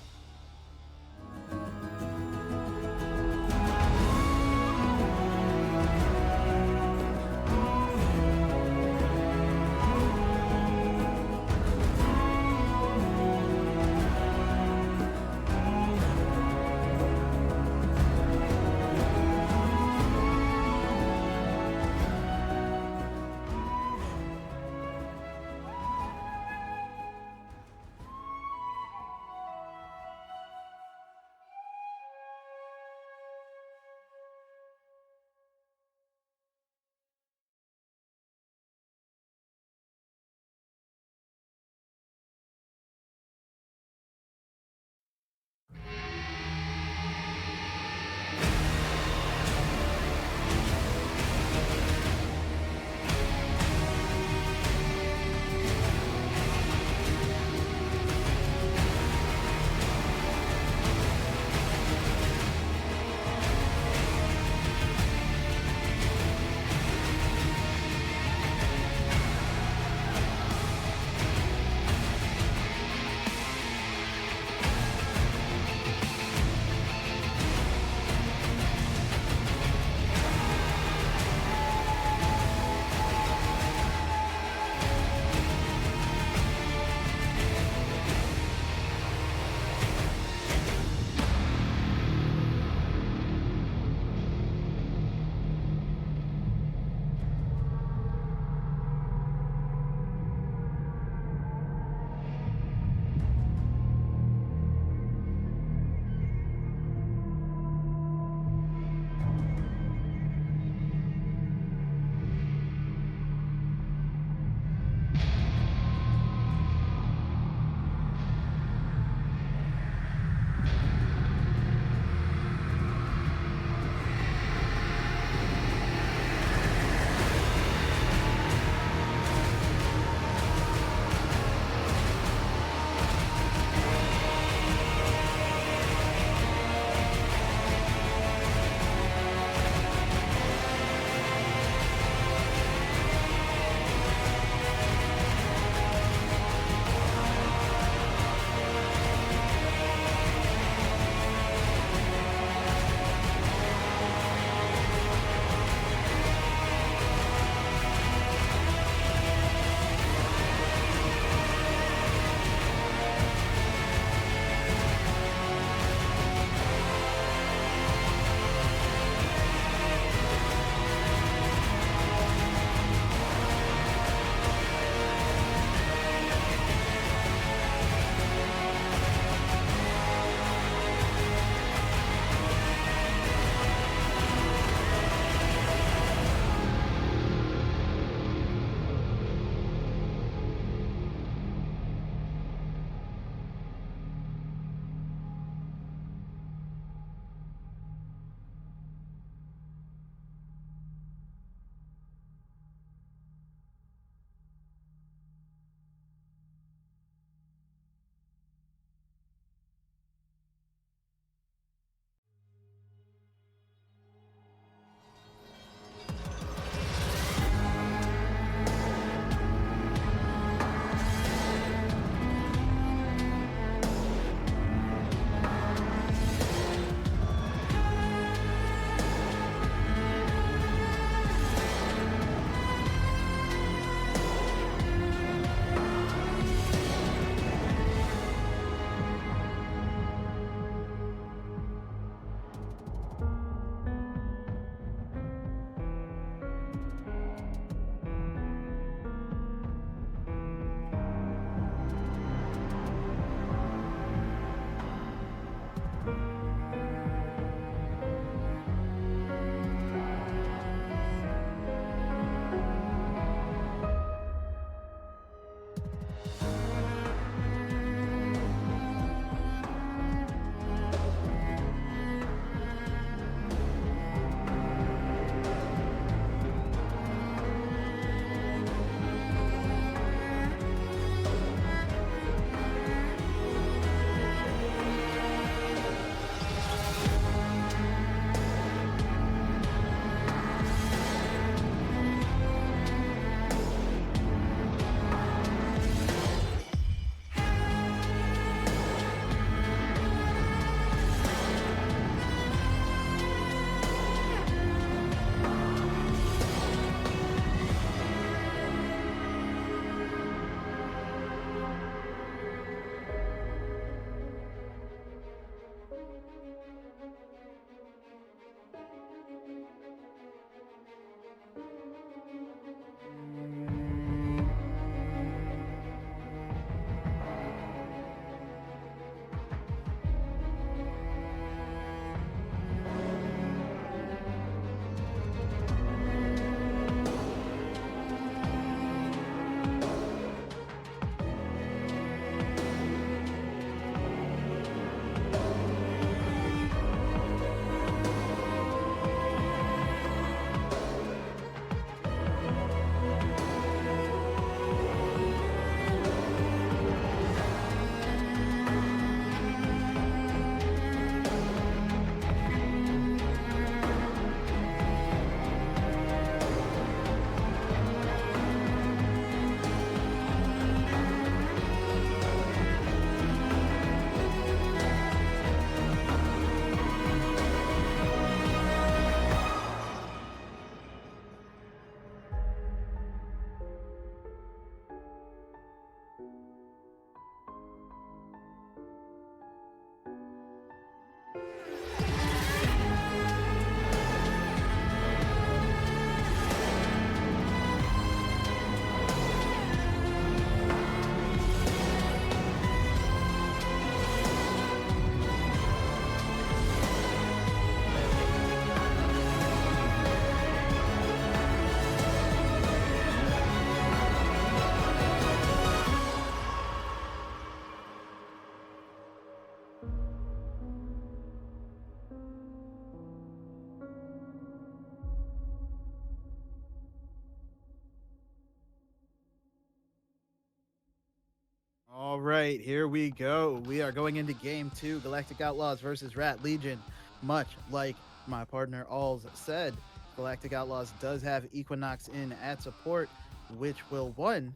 All right, here we go. We are going into game 2, Galactic Outlaws versus Rat Legion. Much like my partner Aulz said, Galactic Outlaws does have Equinox in at support, which will, 1,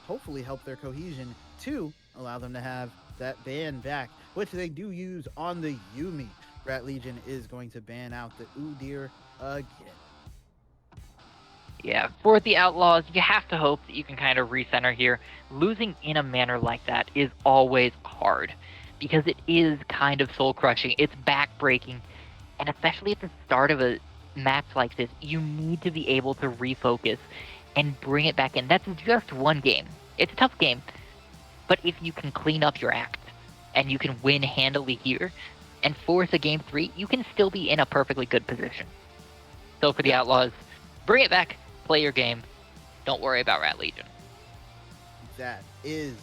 hopefully help their cohesion, 2, allow them to have that ban back, which they do use on the Yumi. Rat Legion is going to ban out the Udyr again. Yeah, for the Outlaws, you have to hope that you can kind of recenter here. Losing in a manner like that is always hard, because it is kind of soul-crushing. It's back-breaking, and especially at the start of a match like this, you need to be able to refocus and bring it back in. That's just one game. It's a tough game, but if you can clean up your act, and you can win handily here, and force a Game 3, you can still be in a perfectly good position. So for the Outlaws, bring it back. Play your game. Don't worry about Rat Legion. That is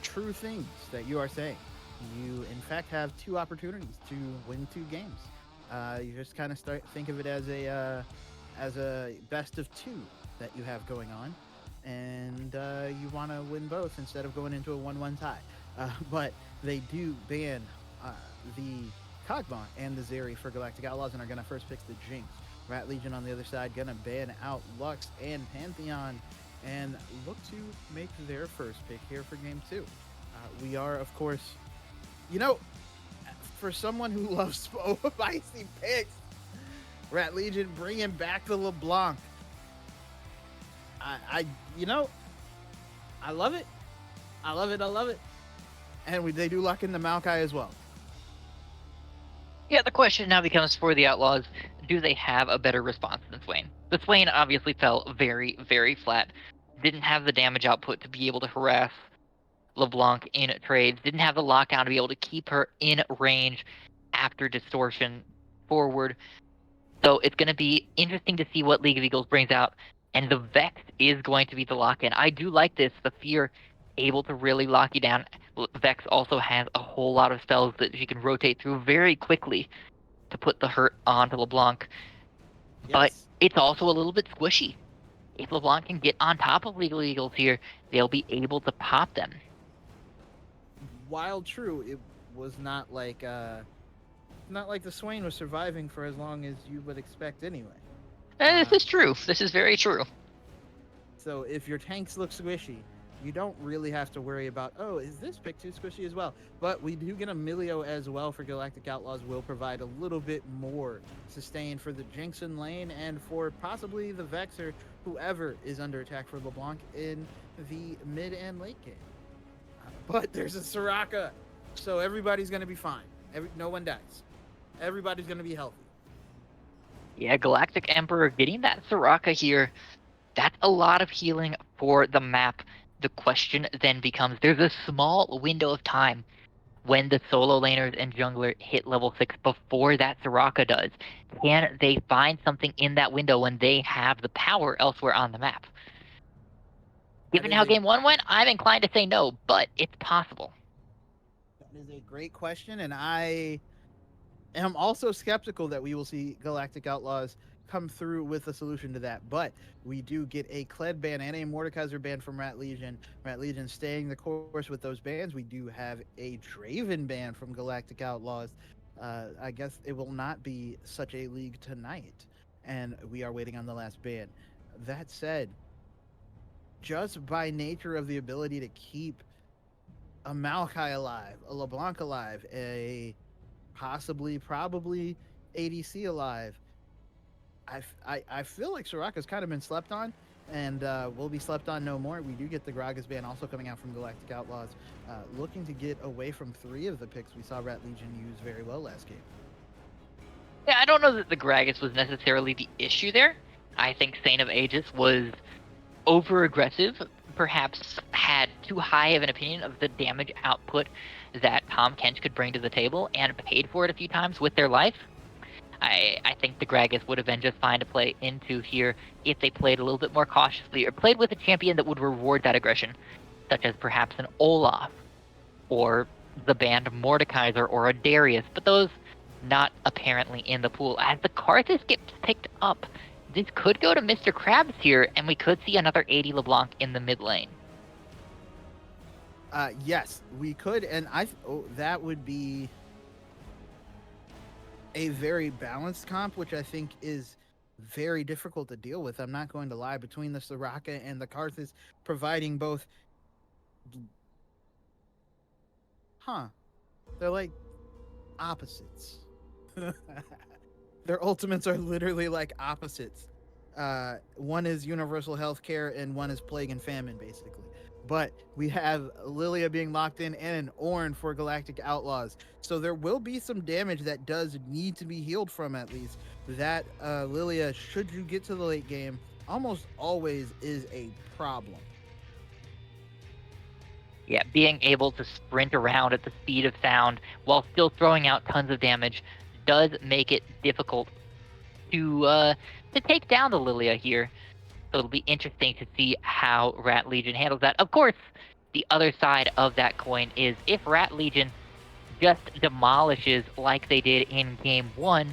true things that you are saying. You, in fact, have 2 opportunities to win 2 games. You just kind of think of it as a best of 2 that you have going on, and you want to win both instead of going into a 1-1 tie. But they do ban the Kog'Maw and the Zeri for Galactic Outlaws and are going to first pick the Jinx. Rat Legion on the other side gonna ban out Lux and Pantheon and look to make their first pick here for game 2. We are, of course, for someone who loves spicy picks, Rat Legion bringing back the LeBlanc. I love it. I love it. And they do lock in the Maokai as well. Yeah, the question now becomes for the Outlaws, do they have a better response than Swain? The Swain obviously fell very, very flat. Didn't have the damage output to be able to harass LeBlanc in trades. Didn't have the lockdown to be able to keep her in range after distortion forward. So it's going to be interesting to see what League of Eagles brings out. And the Vex is going to be the lock-in. I do like this. The Fear able to really lock you down. Vex also has a whole lot of spells that she can rotate through very quickly to put the hurt onto LeBlanc. Yes. But it's also a little bit squishy. If LeBlanc can get on top of League of Eagles here, they'll be able to pop them. While true, it was not like the Swain was surviving for as long as you would expect anyway. This is true. This is very true. So if your tanks look squishy, you don't really have to worry about, is this pick too squishy as well? But we do get a Milio as well for Galactic Outlaws. Will provide a little bit more sustain for the Jinx in lane and for possibly the Vex or whoever is under attack for LeBlanc in the mid and late game. But there's a Soraka, so everybody's going to be fine. No one dies. Everybody's going to be healthy. Yeah, Galactic Emperor getting that Soraka here, that's a lot of healing for the map. The question then becomes, there's a small window of time when the solo laners and jungler hit level 6 before that Soraka does. Can they find something in that window when they have the power elsewhere on the map? Given how game 1 went, I'm inclined to say no, but it's possible. That is a great question, and I am also skeptical that we will see Galactic Outlaws come through with a solution to that. But we do get a Kled ban and a Mordekaiser ban from Rat Legion. Rat Legion staying the course with those bans. We do have a Draven ban from Galactic Outlaws. I guess it will not be such a league tonight, and we are waiting on the last ban. That said, just by nature of the ability to keep a Maokai alive, a LeBlanc alive, a probably ADC alive, I feel like Soraka's kind of been slept on, and will be slept on no more. We do get the Gragas ban also coming out from Galactic Outlaws, looking to get away from 3 of the picks we saw Rat Legion use very well last game. Yeah, I don't know that the Gragas was necessarily the issue there. I think Saint of Aegis was over-aggressive, perhaps had too high of an opinion of the damage output that Tahm Kench could bring to the table, and paid for it a few times with their life. I think the Gragas would have been just fine to play into here if they played a little bit more cautiously, or played with a champion that would reward that aggression, such as perhaps an Olaf, or the banned Mordekaiser, or a Darius, but those not apparently in the pool. As the Karthus gets picked up, this could go to Mr. Krabs here, and we could see another 80 LeBlanc in the mid lane. Yes, we could, and that would be a very balanced comp, which I think is very difficult to deal with. I'm not going to lie. Between the Soraka and the Karthus providing both, huh? They're like opposites. Their ultimates are literally like opposites. One is universal healthcare, and one is plague and famine, basically. But we have Lilia being locked in and an Ornn for Galactic Outlaws. So there will be some damage that does need to be healed from, at least. That Lilia, should you get to the late game, almost always is a problem. Yeah, being able to sprint around at the speed of sound while still throwing out tons of damage does make it difficult to take down the Lilia here. So it'll be interesting to see how Rat Legion handles that. Of course, the other side of that coin is if Rat Legion just demolishes like they did in Game 1,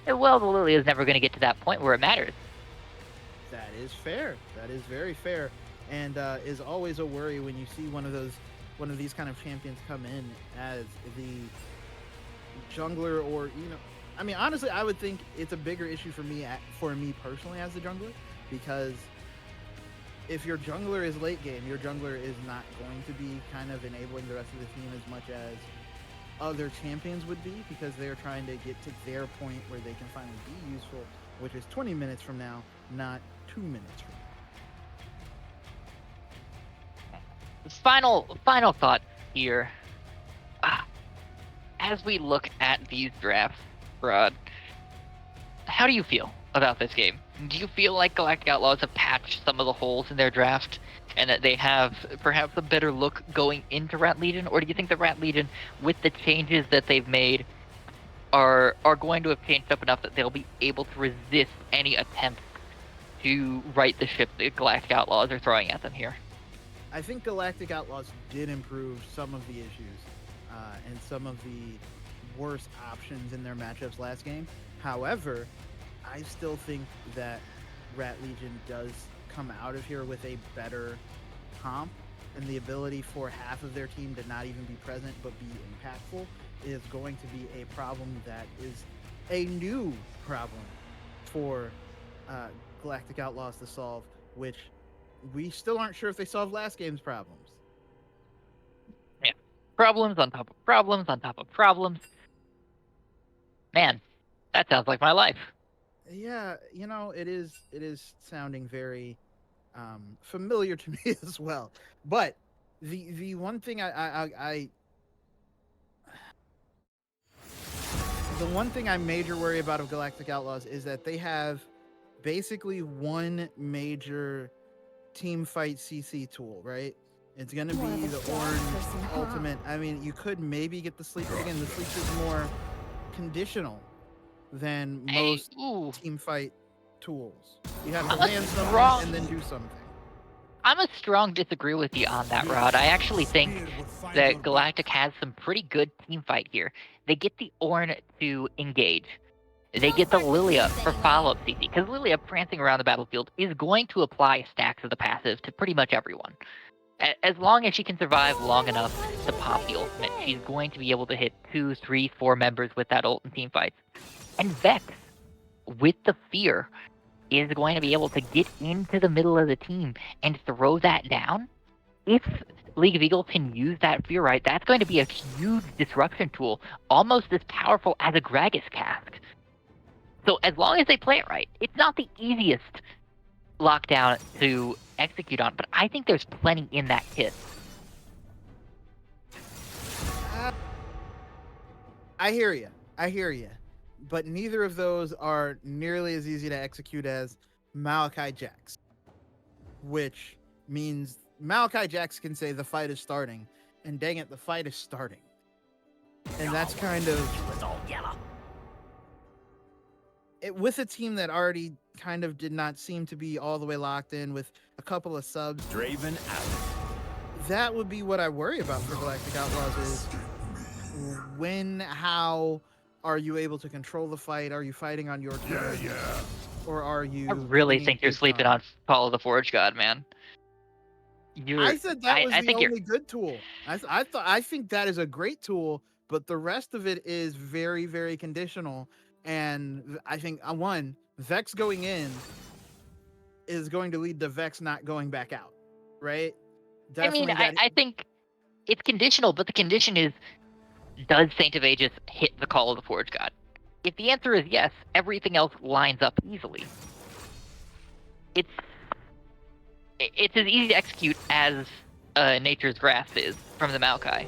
well, the Lilia is never going to get to that point where it matters. That is fair. That is very fair, and is always a worry when you see one of these kind of champions come in as the jungler, or I mean, honestly, I would think it's a bigger issue for me personally as the jungler, because if your jungler is late game, your jungler is not going to be kind of enabling the rest of the team as much as other champions would be, because they're trying to get to their point where they can finally be useful, which is 20 minutes from now, not 2 minutes from now. Final thought here. As we look at these drafts, Rod, how do you feel about this game? Do you feel like Galactic Outlaws have patched some of the holes in their draft and that they have perhaps a better look going into Rat Legion? Or do you think the Rat Legion, with the changes that they've made, are going to have changed up enough that they'll be able to resist any attempts to right the ship that Galactic Outlaws are throwing at them here? I think Galactic Outlaws did improve some of the issues and some of the worst options in their matchups last game. However, I still think that Rat Legion does come out of here with a better comp, and the ability for half of their team to not even be present but be impactful is going to be a problem that is a new problem for Galactic Outlaws to solve, which we still aren't sure if they solved last game's problems. Yeah. Problems on top of problems on top of problems. Man, that sounds like my life. Yeah, it is sounding very familiar to me as well. But the one thing the one thing I major worry about of Galactic Outlaws is that they have basically one major team fight CC tool, right? It's gonna be the Ornn ultimate. I mean, you could maybe get the sleep again. The sleep is more conditional than most team fight tools. You have to land something and then do something. I'm a strong disagree with you on that, Rod. I actually think that Galactic has some pretty good team fight here. They get the Ornn to engage. They get the Lilia for follow-up CC, because Lilia prancing around the battlefield is going to apply stacks of the passive to pretty much everyone. As long as she can survive long enough to pop the ultimate, she's going to be able to hit 2, 3, 4 members with that ult in team fights. And Vex, with the fear, is going to be able to get into the middle of the team and throw that down. If League of Eagles can use that fear right, that's going to be a huge disruption tool, almost as powerful as a Gragas cask. So as long as they play it right, it's not the easiest lockdown to execute on, but I think there's plenty in that kit. I hear you. But neither of those are nearly as easy to execute as Malachi Jax, which means Malachi Jax can say the fight is starting, and dang it, the fight is starting. And that's kind of with a team that already kind of did not seem to be all the way locked in with a couple of subs. Draven out. That would be what I worry about for Galactic Outlaws is how are you able to control the fight? Are you fighting on your terms? Or are you... I really think you're sleeping on Follow the Forge God, man. I said that was I the think you're only good tool. I think that is a great tool, but the rest of it is very, very conditional. And I think one, Vex going in is going to lead to Vex not going back out. Right? I mean, Definitely that. I think it's conditional, but the condition is, does Saint of Aegis hit the call of the Forge God? If the answer is yes, everything else lines up easily. It's as easy to execute as Nature's Grasp is from the Maokai.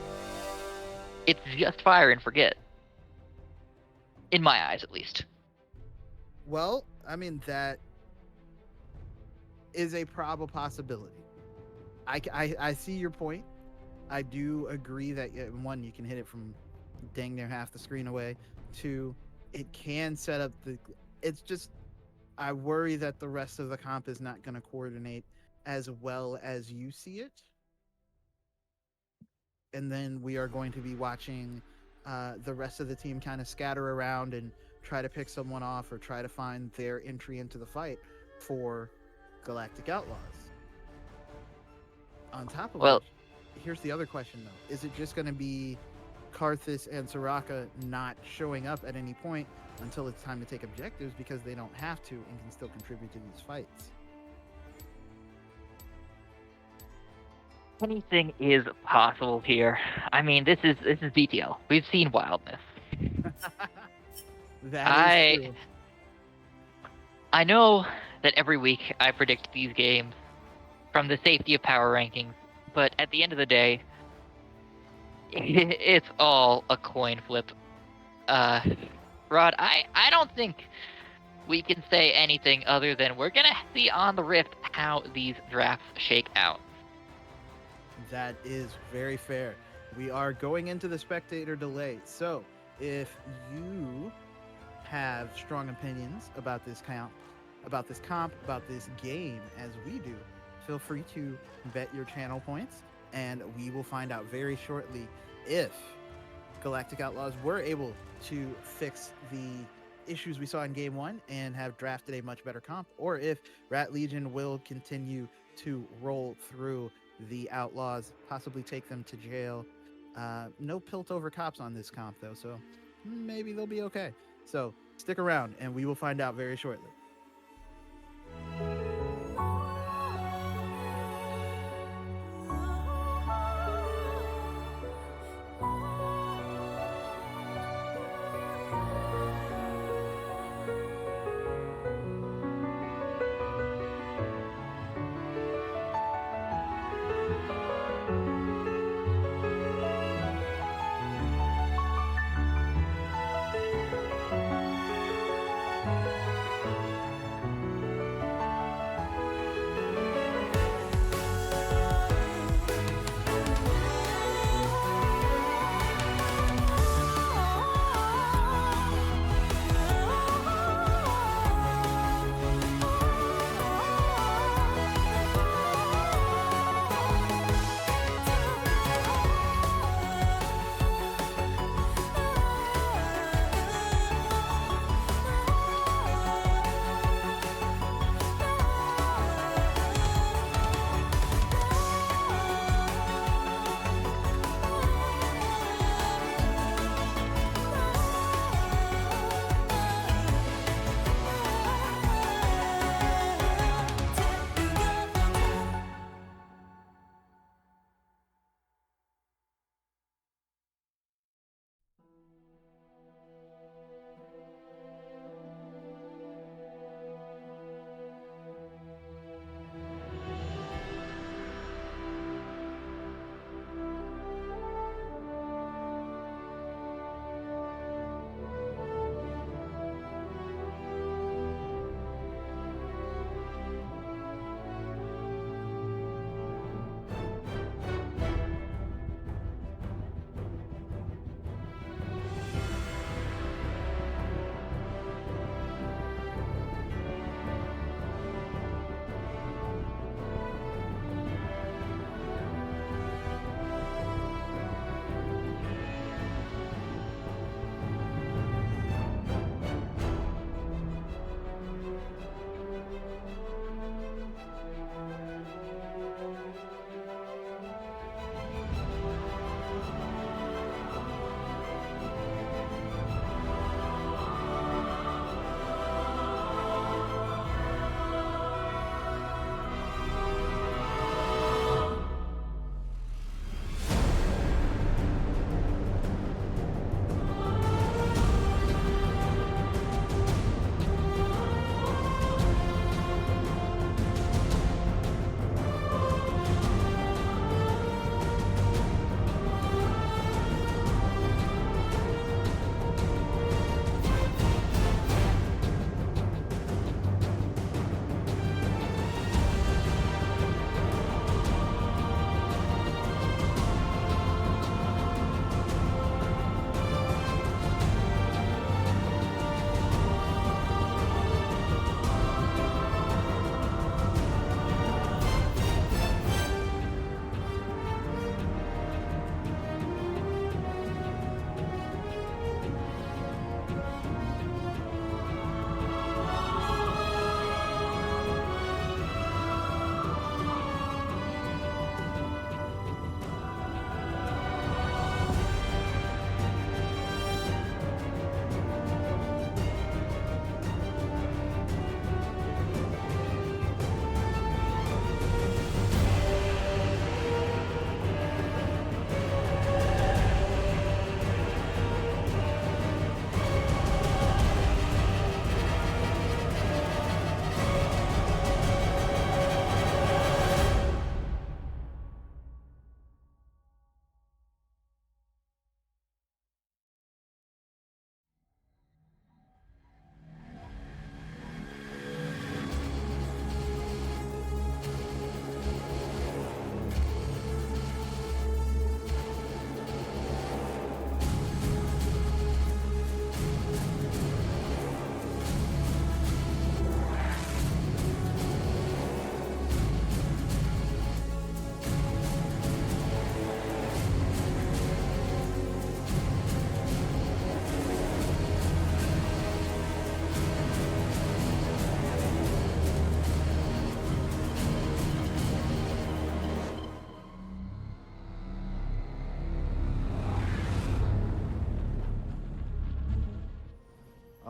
It's just fire and forget. In my eyes, at least. Well, I mean, that is a probable possibility. I see your point. I do agree that one, you can hit it from dang near half the screen away. Two, it can set up the. It's just, I worry that the rest of the comp is not going to coordinate as well as you see it. And then we are going to be watching the rest of the team kind of scatter around and try to pick someone off or try to find their entry into the fight for Galactic Outlaws. On top of Well, which, here's the other question though: is it just going to be Karthus and Soraka not showing up at any point until it's time to take objectives because they don't have to and can still contribute to these fights? anything is possible here. I mean, this is BTL. We've seen wildness. That is true. I know that every week I predict these games from the safety of power rankings, but at the end of the day, it's all a coin flip. Rod, I don't think we can say anything other than we're gonna see on the Rift how these drafts shake out. That is very fair. We are going into the spectator delay. So if you have strong opinions about this comp, about this game as we do, feel free to bet your channel points, and we will find out very shortly if Galactic Outlaws were able to fix the issues we saw in game 1 and have drafted a much better comp, or if Rat Legion will continue to roll through the Outlaws, possibly take them to jail. No Piltover cops on this comp though, so maybe they'll be okay. So stick around and we will find out very shortly.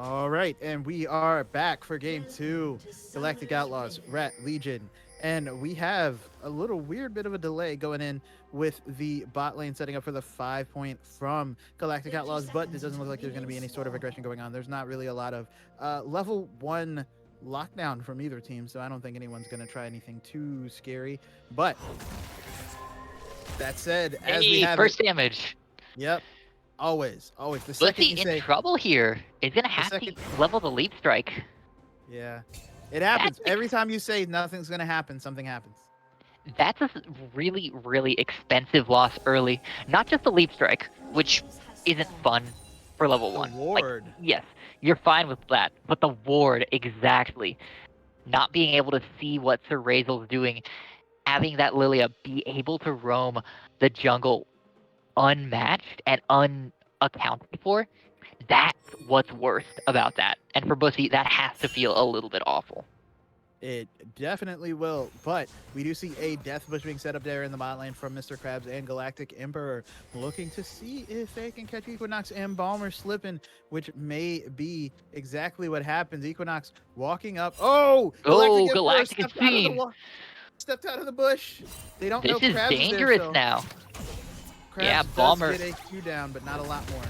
All right, and we are back for game 2, Galactic Outlaws, Rat Legion. And we have a little weird bit of a delay going in with the bot lane setting up for the 5-point from Galactic Outlaws, but it doesn't look like there's going to be any sort of aggression going on. There's not really a lot of level 1 lockdown from either team, so I don't think anyone's going to try anything too scary. But that said, as we have first damage. Yep. Always. The second you in say trouble here is gonna have to level the leap strike. yeah, it happens every time you say nothing's gonna happen. Something happens. That's a really, really expensive loss early. Not just the leap strike, which isn't fun for level 1. Ward. Like, yes, you're fine with that, but the ward exactly. Not being able to see what Sir Razel's doing, having that Lilia be able to roam the jungle unmatched and unaccounted for, that's what's worst about that. And for Bussy, that has to feel a little bit awful. It definitely will, but we do see a death bush being set up there in the bot lane from Mr. Krabs and Galactic Emperor, looking to see if they can catch Equinox and Balmer slipping, which may be exactly what happens. Equinox walking up. Oh, Galactic is seen. Stepped out of the bush. They don't know This is Krabs dangerous is there, so now. Krabs Yeah, does Balmer get a Q down, but not a lot more.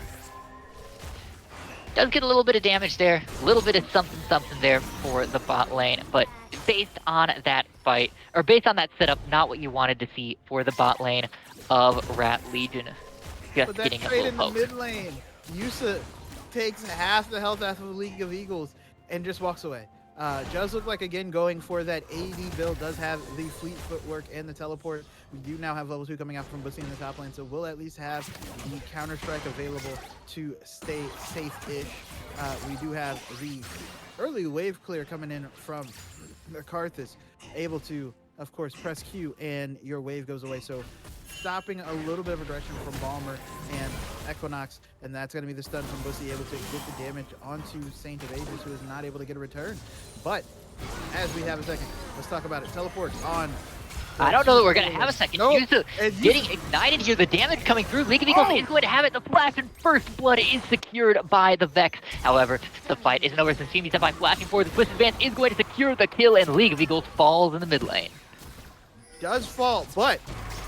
Does get a little bit of damage there, a little bit of something there for the bot lane, but based on that fight, or based on that setup, not what you wanted to see for the bot lane of Rat Legion. Just But that getting a trade little in the poke. mid lane, Yusa takes half the health out of the League of Eagles and just walks away. Does look like, again, going for that AD build, does have the fleet footwork and the teleport. We do now have level 2 coming out from Bussy in the top lane, so we'll at least have the Counter-Strike available to stay safe-ish. We do have the early wave clear coming in from the Karthus, able to, of course, press Q and your wave goes away. So stopping a little bit of aggression from Balmer and Equinox, and that's going to be the stun from Bussy, able to get the damage onto Saint of Ages, who is not able to get a return. But as we have a second, let's talk about it. Teleport on. I don't know that we're going to have a second. Nope. Yusa getting ignited here. The damage coming through. League of Eagles is going to have it. The flash and first blood is secured by the Vex. However, the fight isn't over since Shimi's by flashing forward. The Twist Advance is going to secure the kill, and League of Eagles falls in the mid lane. Does fall, but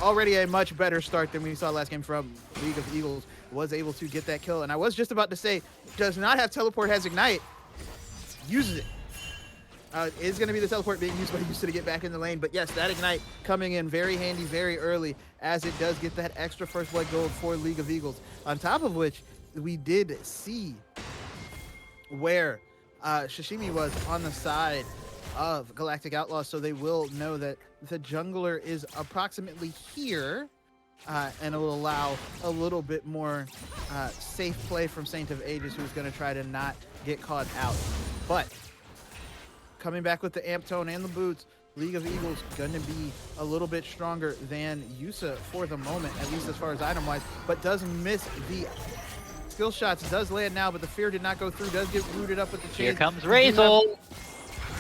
already a much better start than we saw last game from League of Eagles. Was able to get that kill, and I was just about to say, does not have teleport, has ignite, uses it. Is going to be the teleport being used by Yusa to get back in the lane, but yes, that ignite coming in very handy, very early, as it does get that extra first blood gold for League of Eagles. On top of which, we did see where Shishimi was on the side of Galactic Outlaws, so they will know that the jungler is approximately here, and it will allow a little bit more safe play from Saint of Ages, who's going to try to not get caught out. But coming back with the amp tone and the boots, League of Eagles going to be a little bit stronger than Yusa for the moment, at least as far as item-wise, but does miss the skill shots. Does land now, but the fear did not go through. Does get rooted up with the chains. Here comes Razel.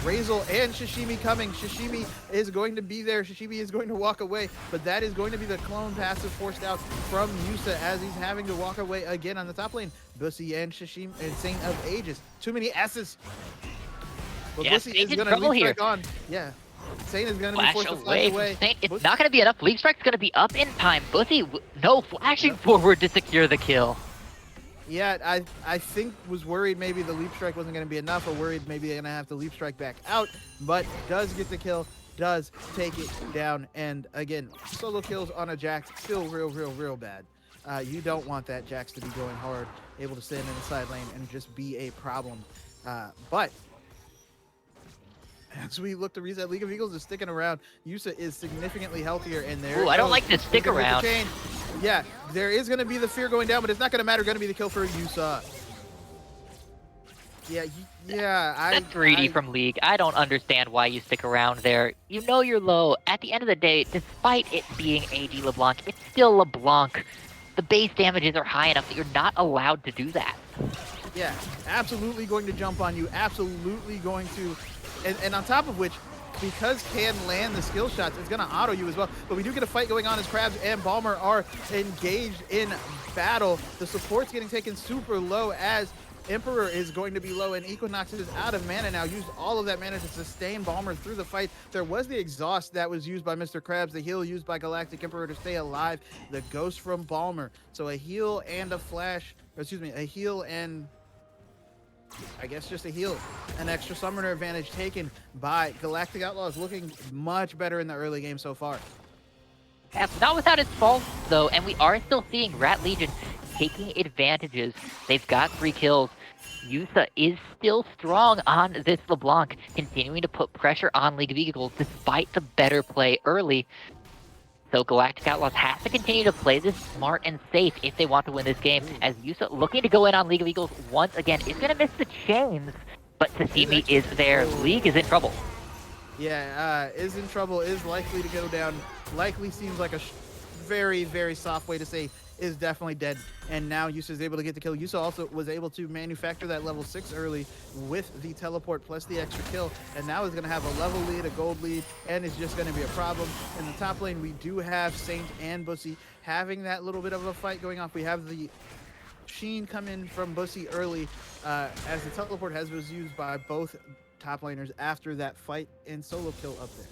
Razel and Shishimi coming. Shishimi is going to be there. Shishimi is going to walk away, but that is going to be the clone passive forced out from Yusa as he's having to walk away again on the top lane. Bussy and Shishimi and Saint of Ages. Too many S's. But Yeah, Bussy is Saint in going to trouble leap here. strike on. Yeah. Saint is going to be Flash forced to away flash from away. Saint. It's Bussy- not going to be enough. League Strike's going to be up in time. Bussy, no flashing forward to secure the kill. Yeah, I think was worried maybe the leap strike wasn't going to be enough, or worried maybe they're going to have to leap strike back out, but does get the kill, does take it down, and again, solo kills on a Jax still real bad. You don't want that Jax to be going hard, able to stand in the side lane and just be a problem. But as we look to reset, League of Eagles is sticking around. Yusa is significantly healthier, and there. Ooh, I don't like to stick With the around. chain. Yeah, there is going to be the fear going down, but it's not going to matter. Going to be the kill for Yusa. Yeah, That's greedy from League. I don't understand why you stick around there. You know you're low. At the end of the day, despite it being AD LeBlanc, it's still LeBlanc. The base damages are high enough that you're not allowed to do that. Yeah, absolutely going to jump on you. Absolutely going to, and on top of which, because can land the skill shots, it's going to auto you as well. But we do get a fight going on as Krabs and Balmer are engaged in battle. The support's getting taken super low as Emperor is going to be low, and Equinox is out of mana now. Used all of that mana to sustain Balmer through the fight. There was the exhaust that was used by Mr. Krabs, the heal used by Galactic Emperor to stay alive, the ghost from Balmer. So a heal and a flash, or excuse me, a heal and I guess just a heal. An extra summoner advantage taken by Galactic Outlaws, looking much better in the early game so far. Not without its faults, though, and we are still seeing Rat Legion taking advantages. They've got 3 kills. Yusa is still strong on this LeBlanc, continuing to put pressure on League of Eagles despite the better play early. So Galactic Outlaws have to continue to play this smart and safe if they want to win this game, as Yusa looking to go in on League of Eagles once again is going to miss the chains, but Sashimi is there. League is in trouble. Yeah, is in trouble, is likely to go down. Likely seems like a very, very soft way to say is definitely dead. And now Yusa is able to get the kill. Yusa also was able to manufacture that level 6 early with the teleport plus the extra kill. And now is going to have a level lead, a gold lead, and it's just going to be a problem. In the top lane, we do have Saint and Bussy having that little bit of a fight going off. We have the Sheen come in from Bussy early as the teleport was used by both top laners after that fight and solo kill up there.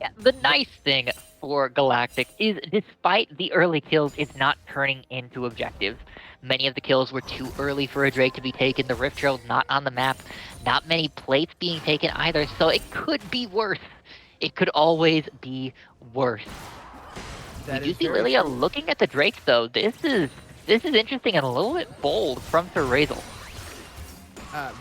Yeah, the nice thing for Galactic is despite the early kills, it's not turning into objectives. Many of the kills were too early for a Drake to be taken. The Rift Trail's not on the map. Not many plates being taken either, so it could be worse. It could always be worse. That we do is see very Lilia true. looking at the Drake, though. This is interesting and a little bit bold from Sir Razel.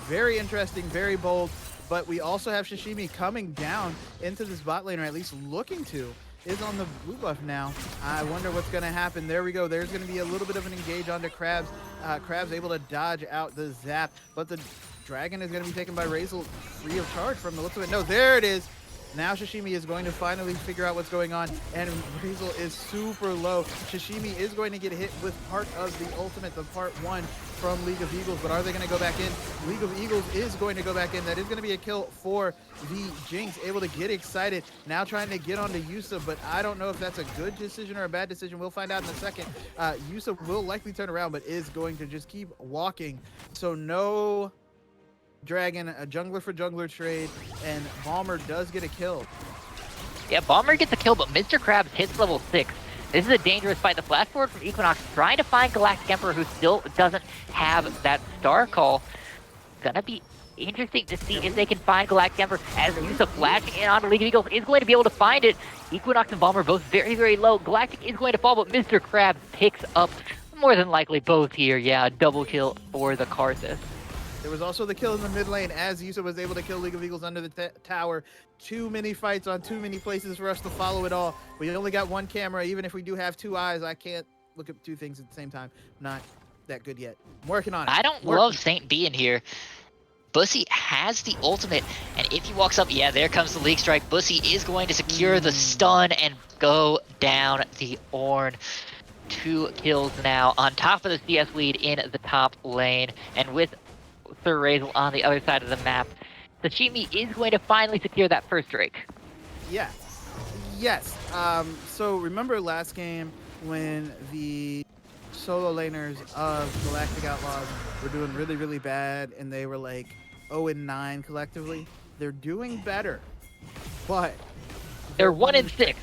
Very interesting, very bold. But we also have Sashimi coming down into this bot lane, or at least looking to, is on the blue buff now. I wonder what's going to happen. There we go. There's going to be a little bit of an engage onto Krabs. Krabs able to dodge out the zap, but the dragon is going to be taken by Razel free of charge from the looks of it. No, there it is. Now Sashimi is going to finally figure out what's going on, and Razel is super low. Sashimi is going to get hit with part of the ultimate, the part 1 from League of Eagles, but are they going to go back in? League of Eagles is going to go back in. That is going to be a kill for the Jinx, able to get excited. Now trying to get onto Yusa, but I don't know if that's a good decision or a bad decision. We'll find out in a second. Yusa will likely turn around, but is going to just keep walking. So no dragon, a jungler for jungler trade, and Balmer does get a kill. Yeah, Balmer gets a kill, but Mr. Krabs hits level 6. This is a dangerous fight. The flash forward from Equinox trying to find Galactic Emperor, who still doesn't have that star call. Gonna be interesting to see if they can find Galactic Emperor, as Yusa flashing in on League of Eagles is going to be able to find it. Equinox and Balmer both very, very low. Galactic is going to fall, but Mr. Krabs picks up more than likely both here. Yeah, a double kill for the Karthus. There was also the kill in the mid lane as Yusa was able to kill League of Eagles under the tower. Too many fights on too many places for us to follow it all. We only got one camera. Even if we do have 2 eyes, I can't look at 2 things at the same time. Not that good yet. I'm working on it. I don't love Saint being here. Bussy has the ultimate, and if he walks up, yeah, there comes the League Strike. Bussy is going to secure the stun and go down the Ornn. 2 kills now on top of the CS lead in the top lane, and with Sir Razel on the other side of the map, Sashimi is going to finally secure that first Drake. Yeah. Yes. So remember last game when the solo laners of Galactic Outlaws were doing really, really bad, and they were like 0-9 collectively? They're doing better, but they're 1-6. It's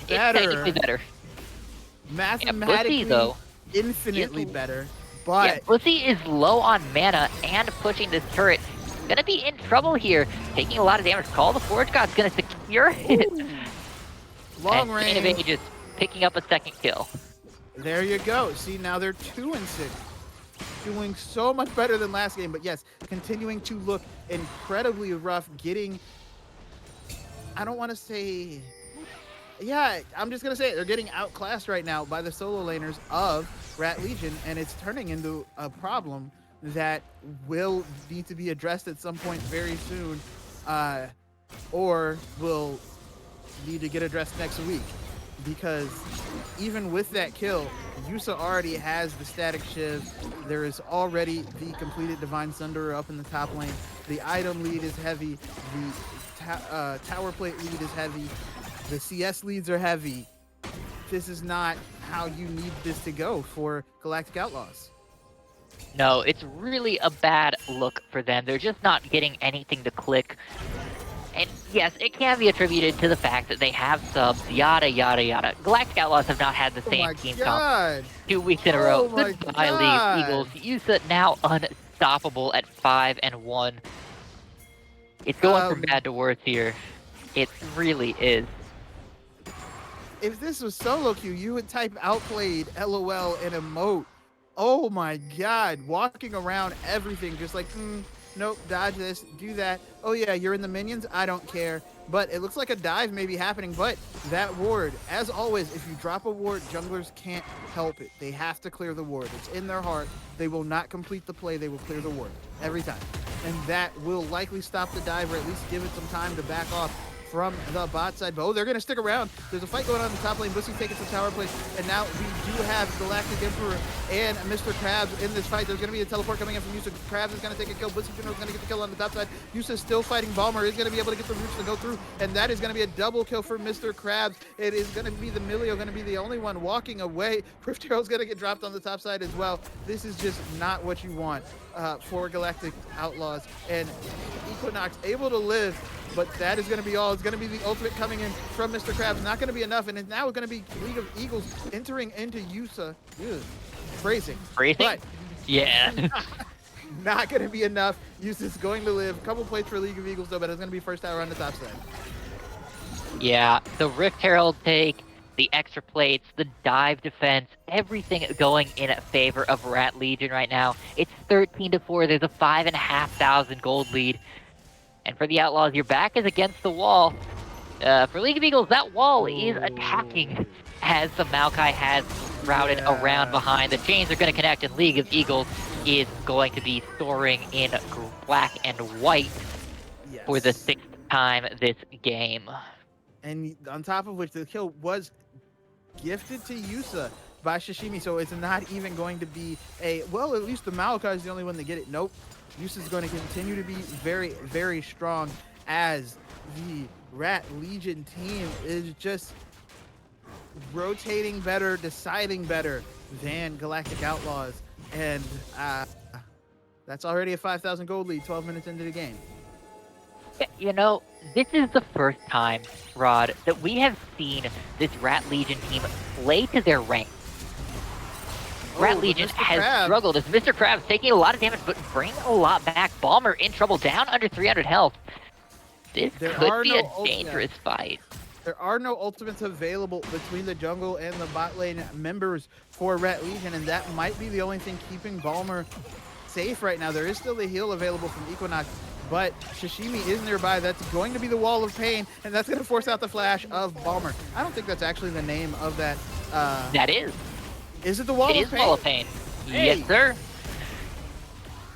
technically better. Mathematically, Bussy, though, infinitely better. But yeah, Bussy is low on mana and pushing this turret. Gonna be in trouble here, taking a lot of damage. Call the Forge God's gonna secure it. Long and range. Innovate just picking up a second kill. There you go. See, now they're 2-6. Doing so much better than last game, but yes, continuing to look incredibly rough, getting, I don't want to say, yeah, I'm just going to say it. They're getting outclassed right now by the solo laners of Rat Legion, and it's turning into a problem that will need to be addressed at some point very soon, or will need to get addressed next week. Because even with that kill, Yusa already has the static shiv. There is already the completed Divine Sunderer up in the top lane. The item lead is heavy. The tower plate lead is heavy. The CS leads are heavy. This is not how you need this to go for Galactic Outlaws. No, it's really a bad look for them. They're just not getting anything to click. And yes, it can be attributed to the fact that they have subs, yada, yada, yada. Galactic Outlaws have not had the Oh same my team comp god! 2 weeks in a row. Oh my Goodbye, League of god! Eagles. Yusa now unstoppable at 5-1. It's going from bad to worse here. It really is. If this was solo queue, you would type outplayed, LOL, and emote. Oh my god, walking around everything, just like, nope, dodge this, do that. Oh yeah, you're in the minions, I don't care. But it looks like a dive may be happening, but that ward, as always, if you drop a ward, junglers can't help it. They have to clear the ward. It's in their heart. They will not complete the play, they will clear the ward every time. And that will likely stop the dive, or at least give it some time to back off from the bot side. But they're going to stick around. There's a fight going on in the top lane. Bussy taking some tower plays. And now we do have Galactic Emperor and Mr. Krabs in this fight. There's going to be a teleport coming in from Yusa. Krabs is going to take a kill. Bussy General is going to get the kill on the top side. Yusa still fighting. Balmer is going to be able to get the roots to go through. And that is going to be a double kill for Mr. Krabs. It is going to be the Milio going to be the only one walking away. Rift Herald's going to get dropped on the top side as well. This is just not what you want for Galactic Outlaws. And Equinox able to live, but that is going to be all. It's going to be the ultimate coming in from Mr. Krabs. Not going to be enough, and it's now going to be League of Eagles entering into Yusa. Ew. Phrasing. But yeah. Not going to be enough. Yusa's going to live. Couple plays for League of Eagles, though, but it's going to be first tower on the top side. Yeah, the Rift Herald take, the extra plates, the dive defense, everything going in favor of Rat Legion right now. It's 13-4. There's a 5,500 gold lead. And for the Outlaws, your back is against the wall. For League of Eagles, that wall is attacking as the Maokai has routed around behind. The chains are going to connect, and League of Eagles is going to be soaring in black and white for the 6th time this game. And on top of which, the kill was gifted to Yusa by Shishimi, so it's not even going to be a, well, at least the Maokai is the only one to get it. Nope. Yusa's going to continue to be very, very strong as the Rat Legion team is just rotating better, deciding better than Galactic Outlaws. And that's already a 5,000 gold lead 12 minutes into the game. You know, this is the first time, Rod, that we have seen this Rat Legion team play to their rank. Rat Legion has struggled as Mr. Krabs taking a lot of damage, but bringing a lot back. Balmer in trouble, down under 300 health. This could be a dangerous fight. There are no ultimates available between the jungle and the bot lane members for Rat Legion, and that might be the only thing keeping Balmer safe right now. There is still the heal available from Equinox, but Shishimi is nearby. That's going to be the Wall of Pain, and that's going to force out the flash of Balmer. I don't think that's actually the name of that. That is. Is it the Wall of Pain? It is Wall of Pain. Hey. Yes, sir.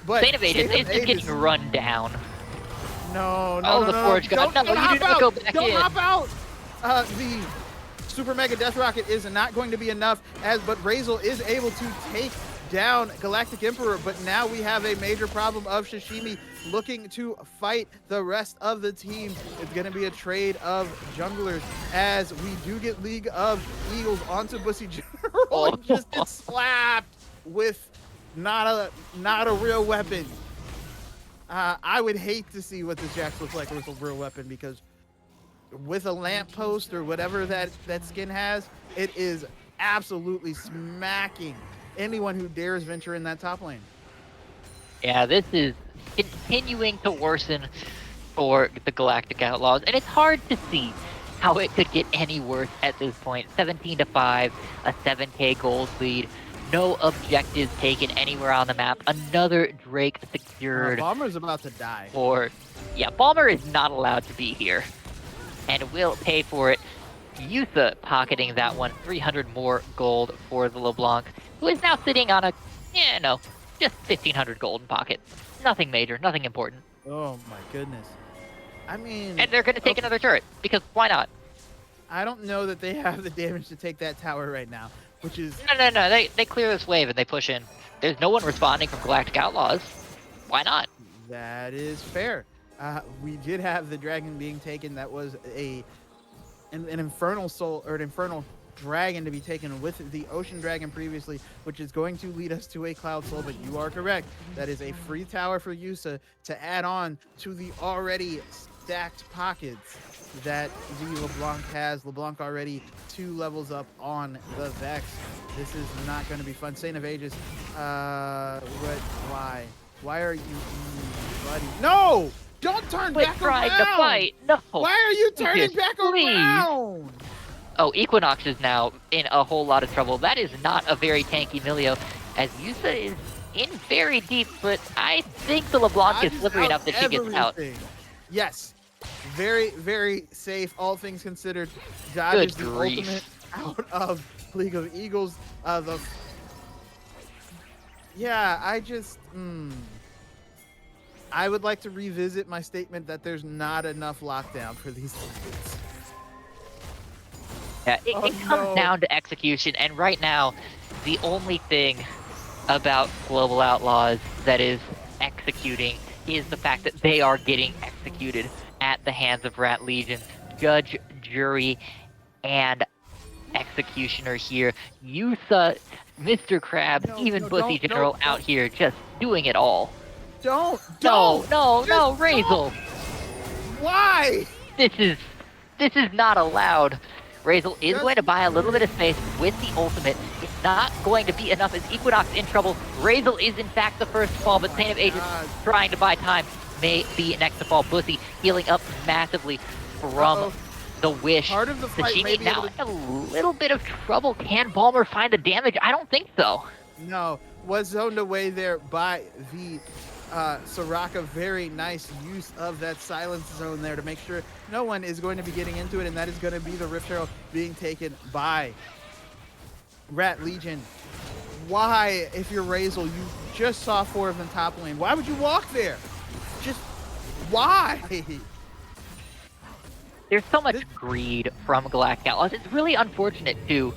But State of Ages is just getting run down. No, the Forge God. No, you need to go back in. Don't hop out! The Super Mega Death Rocket is not going to be enough, but Razel is able to take down Galactic Emperor, but now we have a major problem of Shishimi looking to fight the rest of the team. It's going to be a trade of junglers as we do get League of Eagles onto Bussy General and just gets slapped with not a real weapon. I would hate to see what this Jax looks like with a real weapon, because with a lamppost or whatever that skin has, it is absolutely smacking anyone who dares venture in that top lane. Yeah, this is continuing to worsen for the Galactic Outlaws, and it's hard to see how it could get any worse at this point. 17-5, a 7k gold lead, no objectives taken anywhere on the map. Another Drake secured. Balmer's about to die. Yeah, Balmer is not allowed to be here, and will pay for it. Yusa pocketing that one, 300 more gold for the LeBlanc, who is now sitting on just 1,500 gold in pocket. Nothing major, nothing important. Oh my goodness. I mean... And they're going to take another turret, because why not? I don't know that they have the damage to take that tower right now, which is... No, they clear this wave and they push in. There's no one responding from Galactic Outlaws. Why not? That is fair. We did have the dragon being taken. That was an infernal soul, or an infernal dragon to be taken with the ocean dragon previously, which is going to lead us to a cloud soul. But you are correct. That is a free tower for Yusa to add on to the already stacked pockets that the LeBlanc has. LeBlanc already 2 levels up on the Vex. This is not going to be fun. Saint of Ages. Why? Why are you, buddy? No! Don't turn Quit back trying around! to fight. No. Why are you turning Just back please. around? Oh, Equinox is now in a whole lot of trouble. That is not a very tanky Milio, as Yusa is in very deep, but I think the LeBlanc is Dodges slippery out enough that she gets out. everything. Yes. Very, very safe, all things considered. Dodges Good the grief. ultimate out of League of Eagles. Yeah, I would like to revisit my statement that there's not enough lockdown for these fights. Yeah, it Oh, comes no. down to execution, and right now, the only thing about Global Outlaws that is executing is the fact that they are getting executed at the hands of Rat Legion. Judge, jury, and executioner here. Yusa, Mr. Krabs, No, even no, Bussy don't, General don't. out here just doing it all. Don't! No, Just Razel! Why? This is not allowed. Razel is Just- going to buy a little bit of space with the ultimate. It's not going to be enough as Equinox in trouble. Razel is in fact the first to fall, but Saint of Ages God. trying to buy time may be next to fall. Bussy healing up massively from Uh-oh. the wish. Part of the So fight she may may be now able to... in a little bit of trouble. Can Balmer find the damage? I don't think so. No, was zoned away there by the Soraka. Very nice use of that silence zone there to make sure no one is going to be getting into it, and that is going to be the Rift Herald being taken by Rat Legion. Why, if you're Razel, you just saw 4 of them top lane, why would you walk there? Just why? There's so much This- greed from Galactic Outlaws. It's really unfortunate, too,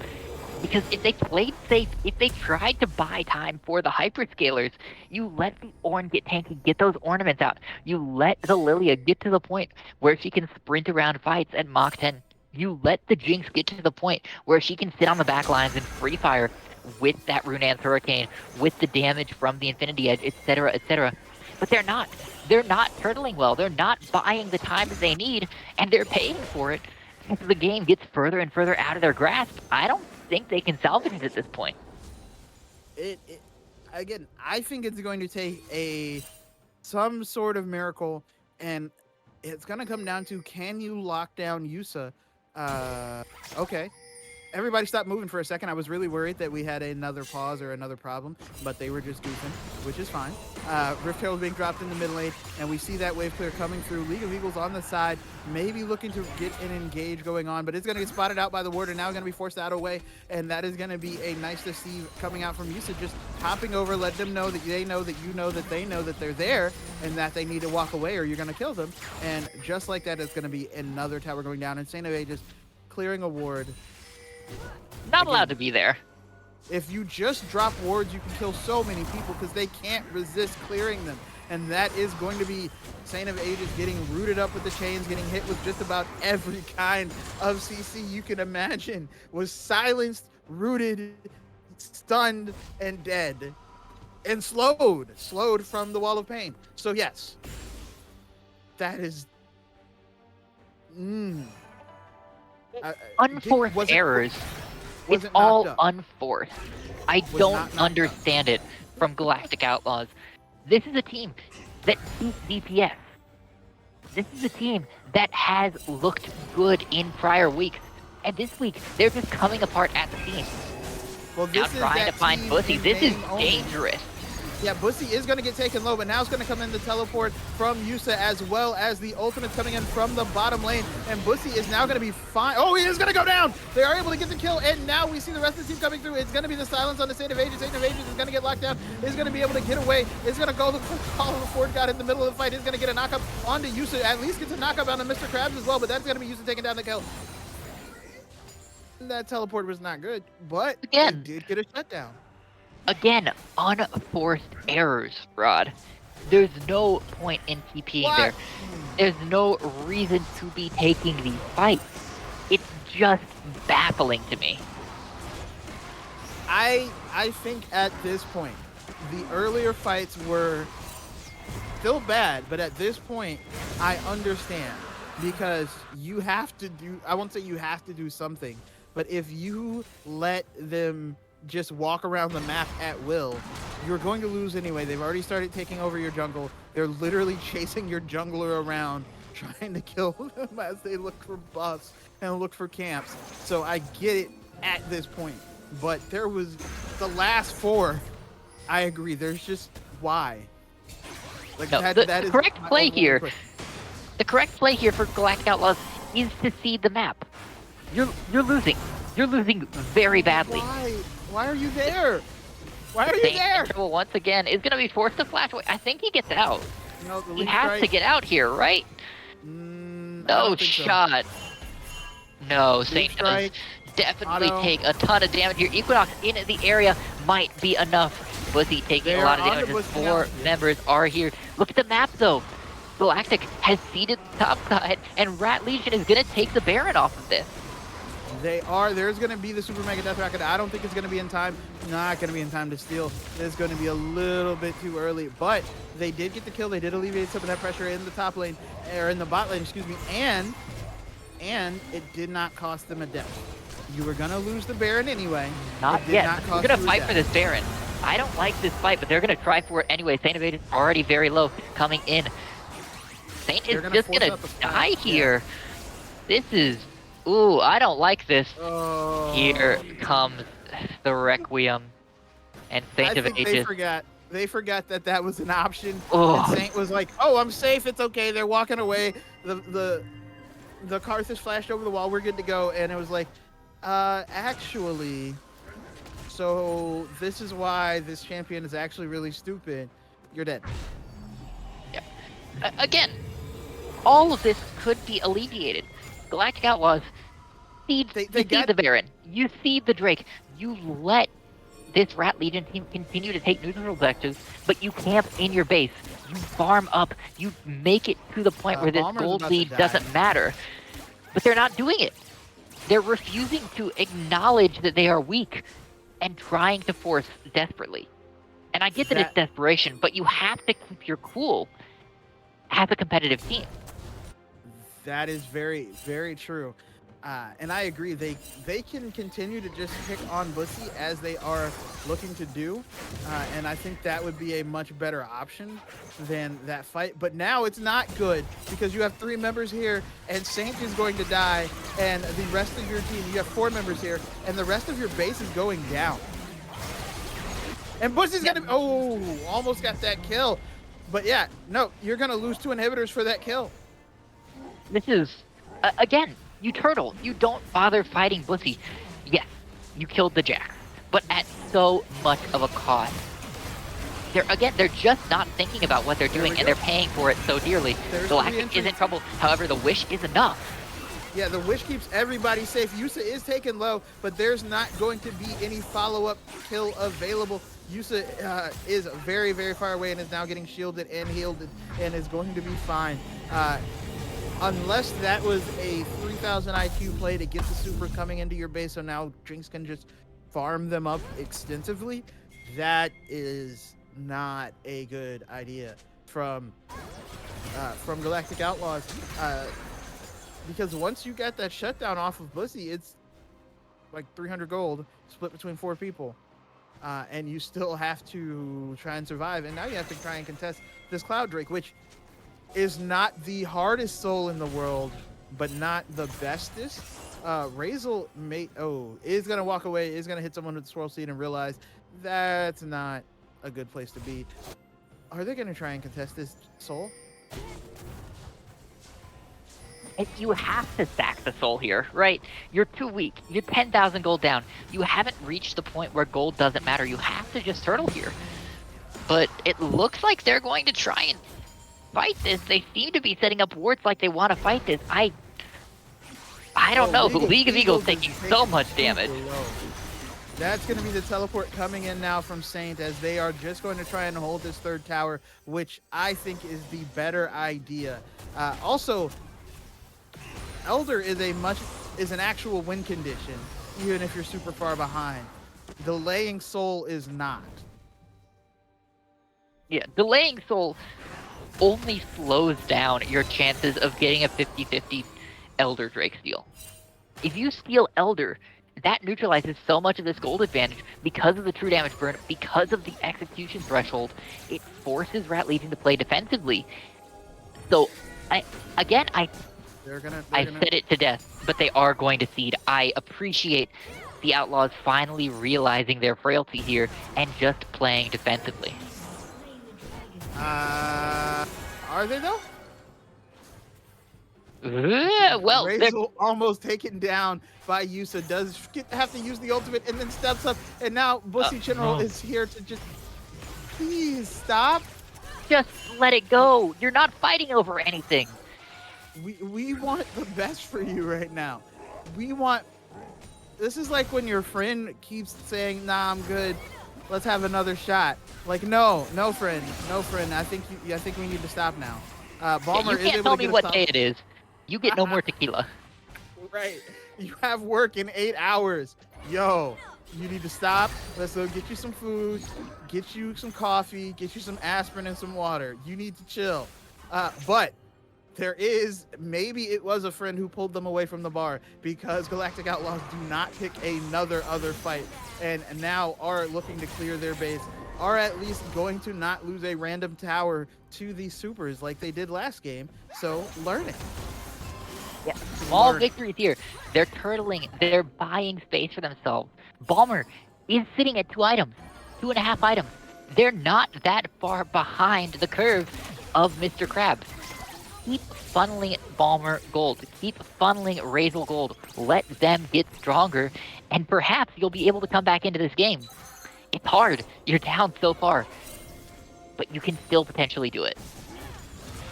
because if they played safe, if they tried to buy time for the hyperscalers, you let the Ornn get tanky, get those ornaments out. You let the Lilia get to the point where she can sprint around fights at Mach 10. You let the Jinx get to the point where she can sit on the back lines and free fire with that Runan's Hurricane, with the damage from the Infinity Edge, etc., etc. But they're not. They're not turtling well. They're not buying the time that they need, and they're paying for it as the game gets further and further out of their grasp. I don't think they can salvage it at this point. Again, I think it's going to take some sort of miracle, and it's going to come down to, can you lock down Yusa? Okay. Everybody stop moving for a second. I was really worried that we had another pause or another problem, but they were just goofing, which is fine. Rift Herald being dropped in the mid lane, and we see that wave clear coming through. League of Eagles on the side, maybe looking to get an engage going on, but it's going to get spotted out by the ward, and now going to be forced out away, and that is going to be a nice to see coming out from Yusa, just hopping over, let them know that they know that you know that they know that they're there, and that they need to walk away or you're going to kill them. And just like that, it's going to be another tower going down, and Saint of Ages clearing a ward. Not allowed to be there. If you just drop wards, you can kill so many people because they can't resist clearing them. And that is going to be Saint of Ages getting rooted up with the chains, getting hit with just about every kind of CC you can imagine. Was silenced, rooted, stunned, and dead. And slowed from the Wall of Pain. So yes, that is... Unforced errors. was It's it all knocked up? unforced. I Was not don't knocked up. understand it from Galactic Outlaws. This is a team that beat DPS. This is a team that has looked good in prior weeks. And this week, they're just coming apart at the seams. Well, Now this is trying that to find team Bussy. in This is name only. dangerous. Yeah, Bussy is going to get taken low, but now it's going to come in the teleport from Yusa, as well as the ultimate's coming in from the bottom lane, and Bussy is now going to be fine. Oh, he is going to go down! They are able to get the kill, and now we see the rest of the team coming through. It's going to be the silence on the Saint of Ages. Saint of Ages is going to get locked down, is going to be able to get away, is going to go the call of the Ford God in the middle of the fight, is going to get a knockup onto Yusa, at least gets a knockup onto Mr. Krabs as well, but that's going to be Yusa taking down the kill. That teleport was not good, but Again. it did get a shutdown. Again, unforced errors, Rod. There's no point in TPing What? there. There's no reason to be taking these fights. It's just baffling to me. I think at this point, the earlier fights were still bad, but at this point, I understand because you have to do. I won't say you have to do something, but if you let them just walk around the map at will, you're going to lose anyway. They've already started taking over your jungle. They're literally chasing your jungler around, trying to kill them as they look for buffs and look for camps. So I get it at this point. But there was the last 4. I agree. There's just why. Like No, that the is correct my play overall here. input. The correct play here for Galactic Outlaws is to seed the map. You're losing. You're losing very badly. Why are you there? Why are you Saint there? in trouble once again is going to be forced to flash away. I think he gets out. No, the He lead has strike. to get out here, right? I No don't think so. shot. No, Lead Saint does strike. definitely Auto. take a ton of damage here. Equinox in the area might be enough. Bussy taking They a lot of are on damage. the His Bussy 4 now. members are here. Look at the map though. Galactic has seeded the top side, and Rat Legion is going to take the Baron off of this. They are. There's going to be the Super Mega Death Rocket. I don't think it's going to be in time. Not going to be in time to steal. It's going to be a little bit too early. But they did get the kill. They did alleviate some of that pressure in the top lane, or in the bot lane, excuse me. And it did not cost them a death. You were going to lose the Baron anyway. Not It did yet. not We're cost going to you a fight for death. this Baron. I don't like this fight, but they're going to try for it anyway. Saint Evade is already very low coming in. Saint They're is gonna just force going out to the die flash, yeah. here. This is... Ooh, I don't like this. Oh. Here comes the Requiem. And Saint I of think they Ages. forgot. They forgot that was an option. Oh. And Saint was like, "Oh, I'm safe. It's okay." They're walking away. The Karthus flashed over the wall. We're good to go. And it was like, actually, so this is why this champion is actually really stupid. You're dead. Again, all of this could be alleviated. Galactic Outlaws seed, They you seed got- the Baron. You seed the Drake. You let this Rat Legion team continue to take neutral objectives, but you camp in your base. You farm up. You make it to the point where this Bomber's gold about to lead die. doesn't matter. But they're not doing it. They're refusing to acknowledge that they are weak and trying to force desperately. And I get that it's desperation, but you have to keep your cool as a competitive team. That is very, very true. And I agree. They can continue to just pick on Bussy as they are looking to do. And I think that would be a much better option than that fight. But now it's not good because you have 3 members here and Saint is going to die. And the rest of your team, you have 4 members here and the rest of your base is going down. And Bussy's going to, almost got that kill. But yeah, no, you're going to lose 2 inhibitors for that kill. This is, again, you turtle. You don't bother fighting Bussy. Yes, you killed the Jack, but at so much of a cost. They're just not thinking about what they're doing, and they're paying for it so dearly. There's Galactic the is in trouble. However, the wish is enough. Yeah, the wish keeps everybody safe. Yusa is taken low, but there's not going to be any follow-up kill available. Yusa is very, very far away and is now getting shielded and healed and is going to be fine. Unless that was a 3000 IQ play to get the super coming into your base, so now Drinks can just farm them up extensively, that is not a good idea from Galactic Outlaws. Because once you get that shutdown off of Bussy, it's like 300 gold split between 4 people. And you still have to try and survive. And now you have to try and contest this Cloud Drake, which is not the hardest soul in the world, but not the bestest. Razel is going to walk away, is going to hit someone with the Swirl Seed and realize that's not a good place to be. Are they going to try and contest this soul? You have to sack the soul here, right? You're too weak. You're 10,000 gold down. You haven't reached the point where gold doesn't matter. You have to just turtle here. But it looks like they're going to try and fight this. They seem to be setting up wards like they want to fight this. I don't know. League of Eagles taking so much damage. That's going to be the teleport coming in now from Saint as they are just going to try and hold this 3rd tower, which I think is the better idea. Also, Elder is a much is an actual win condition, even if you're super far behind. Delaying Soul is not. Yeah, delaying Soul only slows down your chances of getting a 50-50 Elder Drake steal. If you steal Elder, that neutralizes so much of this gold advantage because of the true damage burn, because of the execution threshold. It forces Rat Legion to play defensively. So, I said it to death, but they are going to cede. I appreciate the Outlaws finally realizing their frailty here and just playing defensively. Are they though? Well, Razel almost taken down by Yusa, does have to use the ultimate and then steps up, and now Bussy General is here to just please stop. Just let it go. You're not fighting over anything. We want the best for you right now. We want. This is like when your friend keeps saying, "Nah, I'm good. Let's have another shot." Like, no, friend. I think we need to stop now. Balmer you can't tell me what day it is. You get no more tequila. Right. You have work in 8 hours. Yo, you need to stop. Let's go get you some food, get you some coffee, get you some aspirin and some water. You need to chill. But there is, maybe it was a friend who pulled them away from the bar, because Galactic Outlaws do not pick another fight, and now are looking to clear their base, are at least going to not lose a random tower to these supers like they did last game. So learning. Yeah, small victories here. They're turtling. They're buying space for themselves. Balmer is sitting at 2 items, 2.5 items. They're not that far behind the curve of Mr. Krabs. Keep funneling Balmer gold. Keep funneling Razel gold. Let them get stronger, and perhaps you'll be able to come back into this game. It's hard. You're down so far, but you can still potentially do it.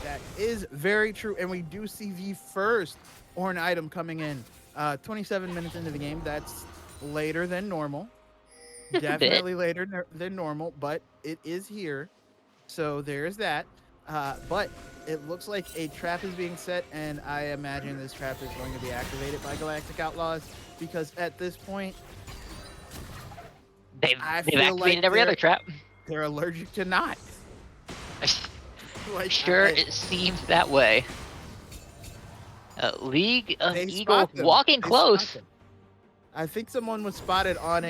That is very true, and we do see the first Ornn item coming in. 27 minutes into the game. That's later than normal. Definitely later than normal, but it is here. So there's that. But it looks like a trap is being set, and I imagine this trap is going to be activated by Galactic Outlaws, because at this point, they've activated every other trap. They're allergic to not. It seems that way. League of Eagles walking close. I think someone was spotted on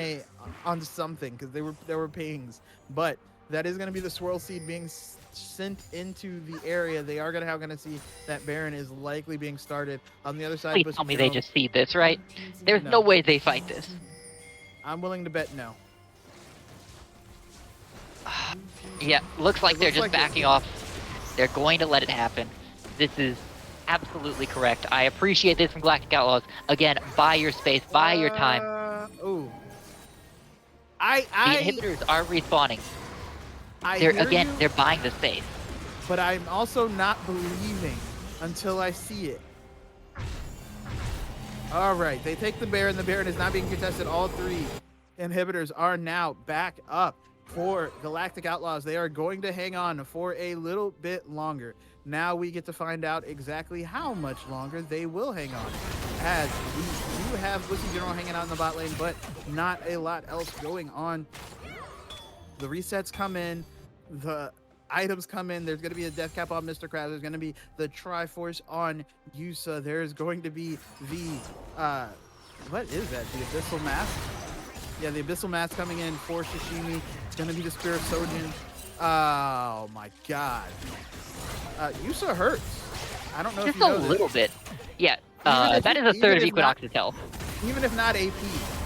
something, because there were pings, but that is going to be the swirl seed being sent into the area. They are going to see that Baron is likely being started on the other side. Please tell me they just see this, right? There's no way they fight this. I'm willing to bet no. Yeah, looks like they're just backing off. They're going to let it happen. This is absolutely correct. I appreciate this from Galactic Outlaws. Again, buy your space, buy your time. Ooh. The inhibitors are respawning. They're buying the space. But I'm also not believing until I see it. All right, they take the Baron. The Baron is not being contested. All 3 inhibitors are now back up for Galactic Outlaws. They are going to hang on for a little bit longer. Now we get to find out exactly how much longer they will hang on, as we do have Bussy General hanging out in the bot lane, but not a lot else going on. The resets come in, the items come in. There's going to be a death cap on Mr. Krabs. There's going to be the Triforce on Yusa. There's going to be the what is that? The Abyssal Mask? Yeah, the Abyssal Mask coming in for Sashimi. It's going to be the Spirit Sojin. Oh my god. Yusa hurts. I don't know if you know this. Just a little bit. Yeah, that is a third of Equinox's health. Even if not AP,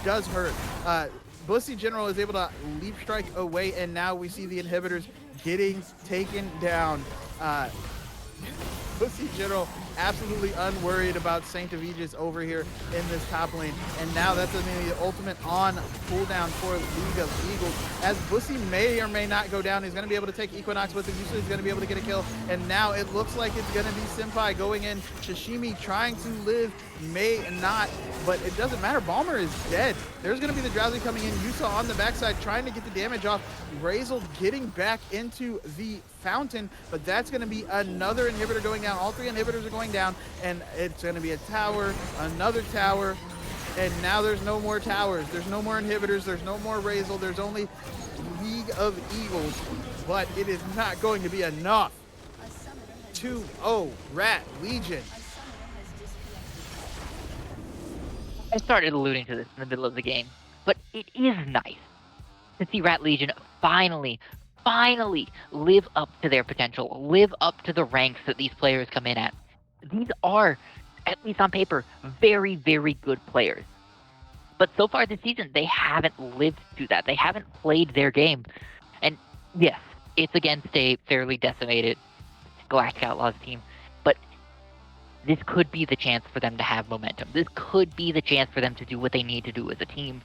does hurt. Bussy General is able to leap strike away, and now we see the inhibitors getting taken down. Bussy General absolutely unworried about Saint of Aegis over here in this top lane, and now that's going to be the ultimate on cooldown for League of Eagles, as Bussy may or may not go down. He's going to be able to take Equinox with him. Usually he's going to be able to get a kill, and now it looks like it's going to be Senpai going in. Sashimi trying to live, may not, but it doesn't matter. Balmer is dead. There's going to be the Drowsy coming in. Yusa on the backside trying to get the damage off. Razel getting back into the fountain, but that's going to be another inhibitor going down. All 3 inhibitors are going down, and it's going to be a tower, another tower, and now there's no more towers. There's no more inhibitors. There's no more Razel. There's only League of Eagles, but it is not going to be enough. 2-0 Rat Legion. I started alluding to this in the middle of the game, but it is nice to see Rat Legion finally live up to their potential, live up to the ranks that these players come in at. These are, at least on paper, very, very good players. But so far this season, they haven't lived to that. They haven't played their game. And yes, it's against a fairly decimated Galactic Outlaws team, but this could be the chance for them to have momentum. This could be the chance for them to do what they need to do as a team.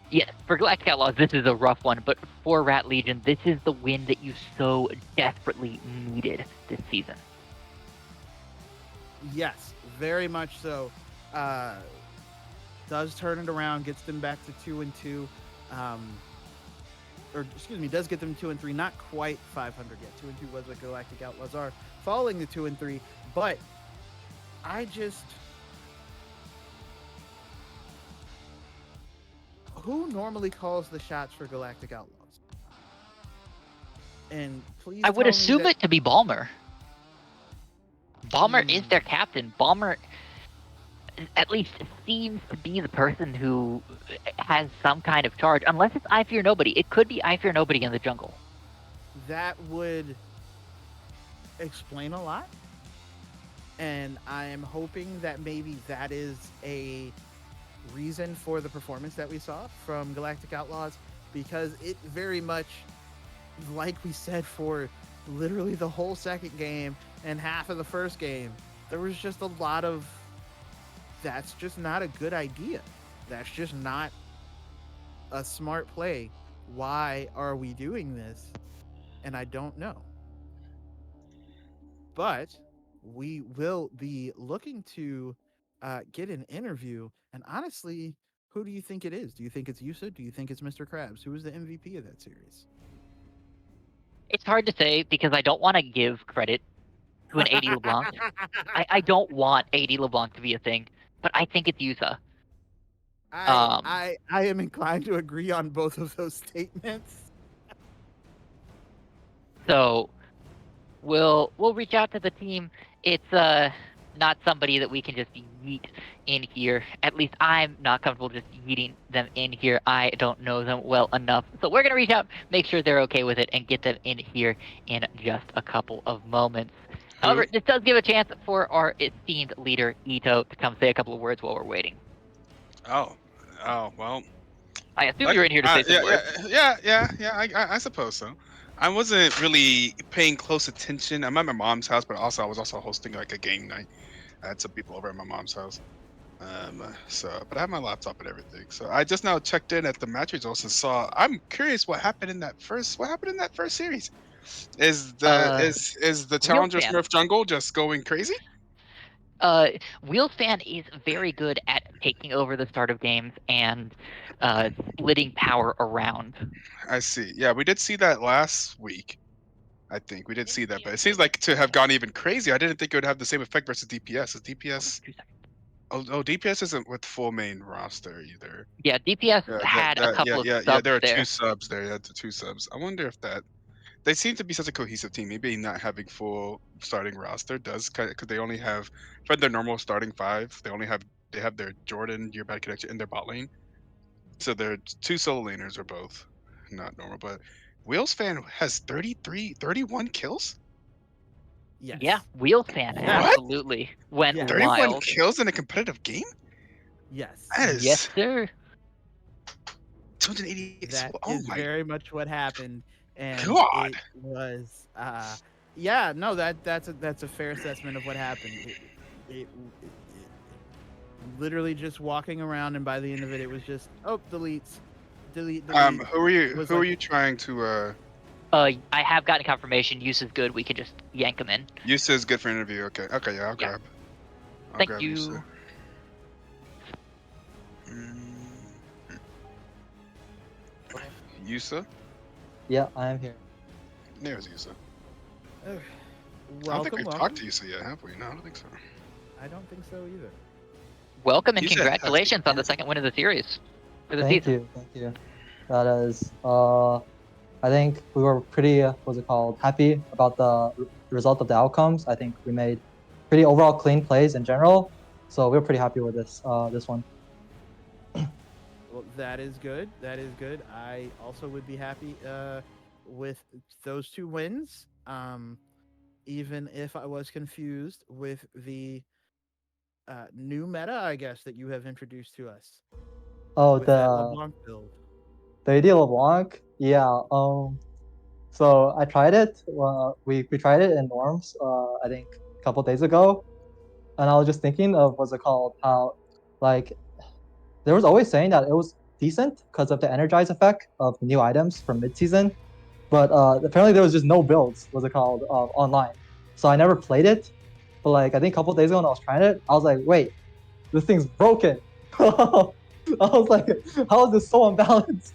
Yes, for Galactic Outlaws, this is a rough one, but for Rat Legion, this is the win that you so desperately needed this season. Yes, very much so. Does turn it around, gets them back to 2-2. Or excuse me, does get them 2-3. Not quite 500 yet. 2-2 was what Galactic Outlaws are, falling to 2-3. But who normally calls the shots for Galactic Outlaws? And please, I would tell me assume that- it to be Balmer. Balmer is their captain. Balmer at least seems to be the person who has some kind of charge, unless it's I Fear Nobody. It could be I Fear Nobody in the jungle. That would explain a lot. And I am hoping that maybe that is a reason for the performance that we saw from Galactic Outlaws, because it very much, like we said, for literally the whole second game and half of the first game, there was just a lot of that's just not a good idea. That's just not a smart play. Why are we doing this? And I don't know. But we will be looking to get an interview. And honestly, who do you think it is? Do you think it's Yusa? Do you think it's Mr. Krabs? Who was the MVP of that series? It's hard to say because I don't want to give credit to an AD LeBlanc. I don't want AD LeBlanc to be a thing, but I think it's Yusa. I am inclined to agree on both of those statements. So we'll reach out to the team. It's not somebody that we can just yeet in here. At least I'm not comfortable just yeeting them in here. I don't know them well enough. So we're gonna reach out, make sure they're okay with it, and get them in here in just a couple of moments. However, this does give a chance for our esteemed leader, Ito, to come say a couple of words while we're waiting. Oh, well. I assume you're in here to say some words. I suppose so. I wasn't really paying close attention. I'm at my mom's house, but also I was also hosting like a game night. I had some people over at my mom's house. But I have my laptop and everything. So I just now checked in at the match results and saw. I'm curious what happened in that first series. Is the Challenger fan. Smurf Jungle just going crazy? Wheels fan is very good at taking over the start of games and splitting power around. I see. Yeah, we did see that last week. I think we did see that, but it seems like to have gone even crazy. I didn't think it would have the same effect versus DPS. Is DPS? 2 seconds. Oh, DPS isn't with full main roster either. Yeah, DPS had a couple of subs there are there. 2 subs there. Yeah, the 2 subs. I wonder if that they seem to be such a cohesive team. Maybe not having full starting roster does because they only have for their normal starting 5. They have their Jordan, your bad connection in their bot lane. So their 2 solo laners are both not normal. But Wheels fan has 31 kills. Yes. Yeah, Wheels fan What? absolutely went Yeah. 31 wild. kills in a competitive game. Yes. That is Yes, sir. 288. That Oh is my very much what happened. And God. it was yeah, no, that's a fair assessment of what happened. It literally just walking around, and by the end of it, it was just deletes, delete. Who are you? was Who are like- you trying to? I have gotten confirmation. Use is good. We can just yank him in. Yusa is good for interview. Okay, yeah, I'll grab. I'll Thank grab you. Yusa. Yusa. Yeah, I am here. There's Yusa. Uh, I don't think welcome, we've welcome. talked to Yusa yet, have we? No, I don't think so. I don't think so either. Welcome and He said congratulations on the yes. second win of the series for the Thank season. you, thank you. That is, I think we were pretty, happy about the result of the outcomes. I think we made pretty overall clean plays in general, so we're pretty happy with this one. Well, that is good. That is good. I also would be happy with those 2 wins. Even if I was confused with the new meta, I guess, that you have introduced to us Oh, with that the LeBlanc build. the idea of LeBlanc, yeah. So I tried it. We tried it in norms. I think a couple days ago, and I was just thinking of what's it called? How, like, there was always saying that it was decent because of the energize effect of the new items from mid-season, but apparently there was just no builds. What's it called? Online. So I never played it. But like I think a couple days ago when I was trying it, I was like, wait, this thing's broken. I was like, how is this so unbalanced?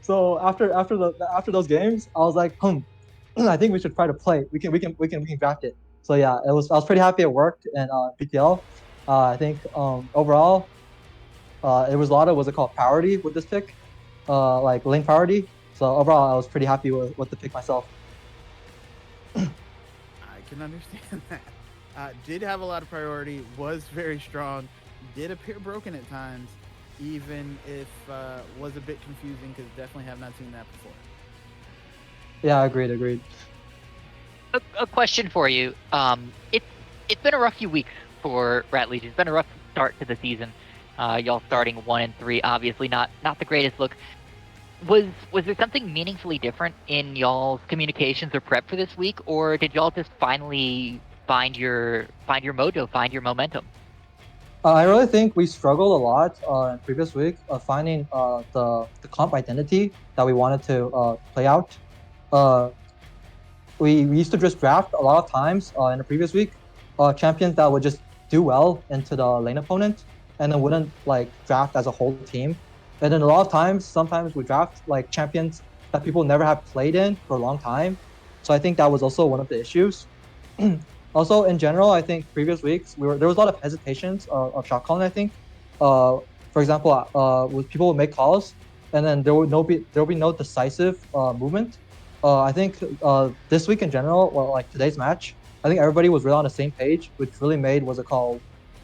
So after those games, I was like, I think we should try to play. We can draft it. So yeah, I was pretty happy it worked in BTL. I think overall, it was a lot of what's it called priority with this pick, like lane priority. So overall, I was pretty happy with the pick myself. I can understand that. Did have a lot of priority, was very strong, did appear broken at times, even if was a bit confusing because definitely have not seen that before. Yeah, agreed. A question for you. It's been a rough few weeks for Rat Legion. It's been a rough start to the season. Y'all starting 1-3, obviously not the greatest look. Was there something meaningfully different in y'all's communications or prep for this week, or did y'all just finally find your mojo, find your momentum? I really think we struggled a lot in previous week of finding the comp identity that we wanted to play out. We used to just draft a lot of times in the previous week champions that would just do well into the lane opponent and then wouldn't like draft as a whole team. And then a lot of times, sometimes we draft like champions that people never have played in for a long time. So I think that was also one of the issues. Also, in general, I think previous weeks there was a lot of hesitations of shot calling. I think, for example, with people would make calls and then there would be no decisive movement. I think this week in general, well, like today's match, I think everybody was really on the same page, which really made what's it called,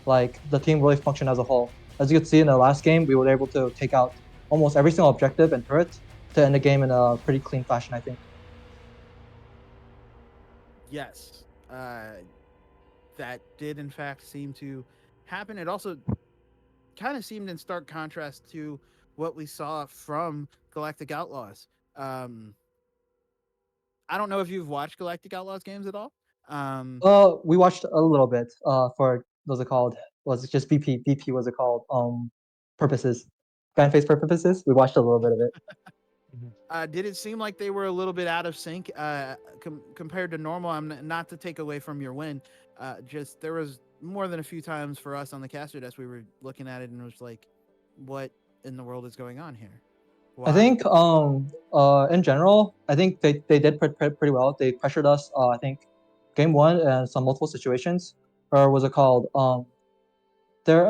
like the team really function as a whole. As you could see in the last game, we were able to take out almost every single objective and turret to end the game in a pretty clean fashion, I think. Yes, that did in fact seem to happen. It also kind of seemed in stark contrast to what we saw from Galactic Outlaws. I don't know if you've watched Galactic Outlaws games at all. We watched a little bit for what's it called? Was it just BP was it called? Purposes, fan face purposes. We watched a little bit of it. Did it seem like they were a little bit out of sync compared to normal? Not to take away from your win. Just there was more than a few times for us on the caster desk we were looking at it and it was like, what in the world is going on here? Why? I think in general, I think they did pretty well. They pressured us. I think game one and some multiple situations, or was it called? They're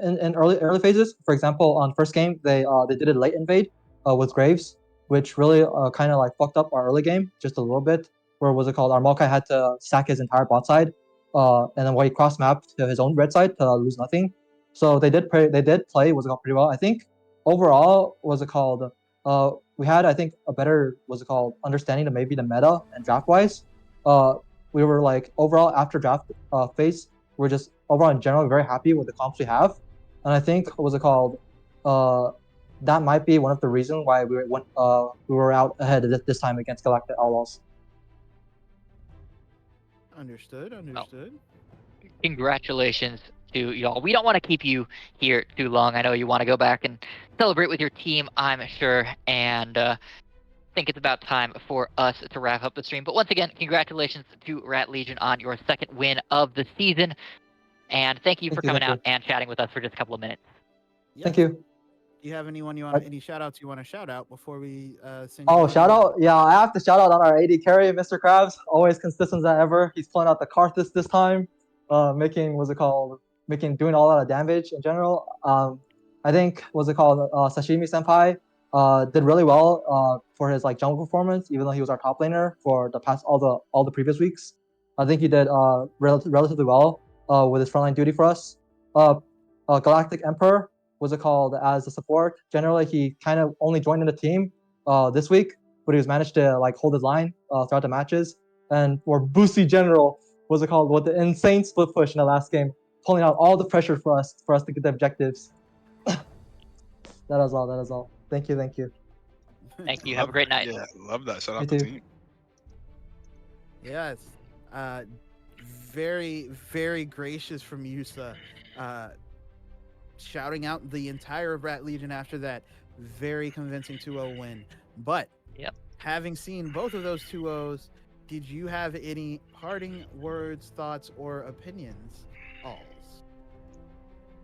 in early phases. For example, on first game they did a late invade with Graves, which really kind of like fucked up our early game just a little bit. Where was it called? Our Maokai had to sack his entire bot side, and then where he cross mapped to his own red side to lose nothing. So they did play was it called pretty well. I think overall was it called we had I think a better was it called understanding of maybe the meta and draft wise. We were like overall after draft phase we're just overall in general very happy with the comps we have, and I think what was it called? That might be one of the reasons why we were out ahead this time against Galactic Outlaws. Understood. Congratulations to y'all. We don't want to keep you here too long. I know you want to go back and celebrate with your team, I'm sure, and think it's about time for us to wrap up the stream. But once again, congratulations to Rat Legion on your second win of the season. And thank you for coming out and chatting with us for just a couple of minutes. Yes. Thank you. Do you have anyone you want? Any shout outs you want to shout out before we send? Oh, you shout out! Yeah, I have to shout out on our AD carry, Mr. Krabs. Always consistent as ever. He's pulling out the Karthus this time, making what's it called? Doing a lot of damage in general. I think what's it called? Sashimi Senpai did really well for his like jungle performance, even though he was our top laner for the past all the previous weeks. I think he did relatively well with his frontline duty for us. Galactic Emperor what's it called as a support. Generally, he kind of only joined in the team this week, but he was managed to like hold his line throughout the matches. And for Boosie General, what's it called, with the insane split push in the last game, pulling out all the pressure for us to get the objectives. That is all. That is all. Thank you. Thank you. Thank you. Have a great night. Yeah, love that. Shout You out the too. team. Yes. Very, very gracious from Yusa. Shouting out the entire Rat Legion after that very convincing 2-0 win. But Yep. having seen both of those 2-0s, did you have any parting words, thoughts, or opinions? Aulz.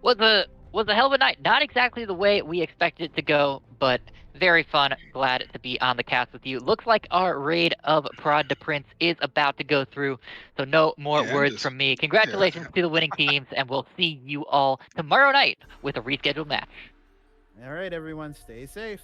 Was a hell of a night. Not exactly the way we expected it to go, but very fun. Glad to be on the cast with you. Looks like our raid of Prod to Prince is about to go through, so no more Yeah, I'm words just- from me. Congratulations to the winning teams, and we'll see you all tomorrow night with a rescheduled match. All right, everyone, stay safe.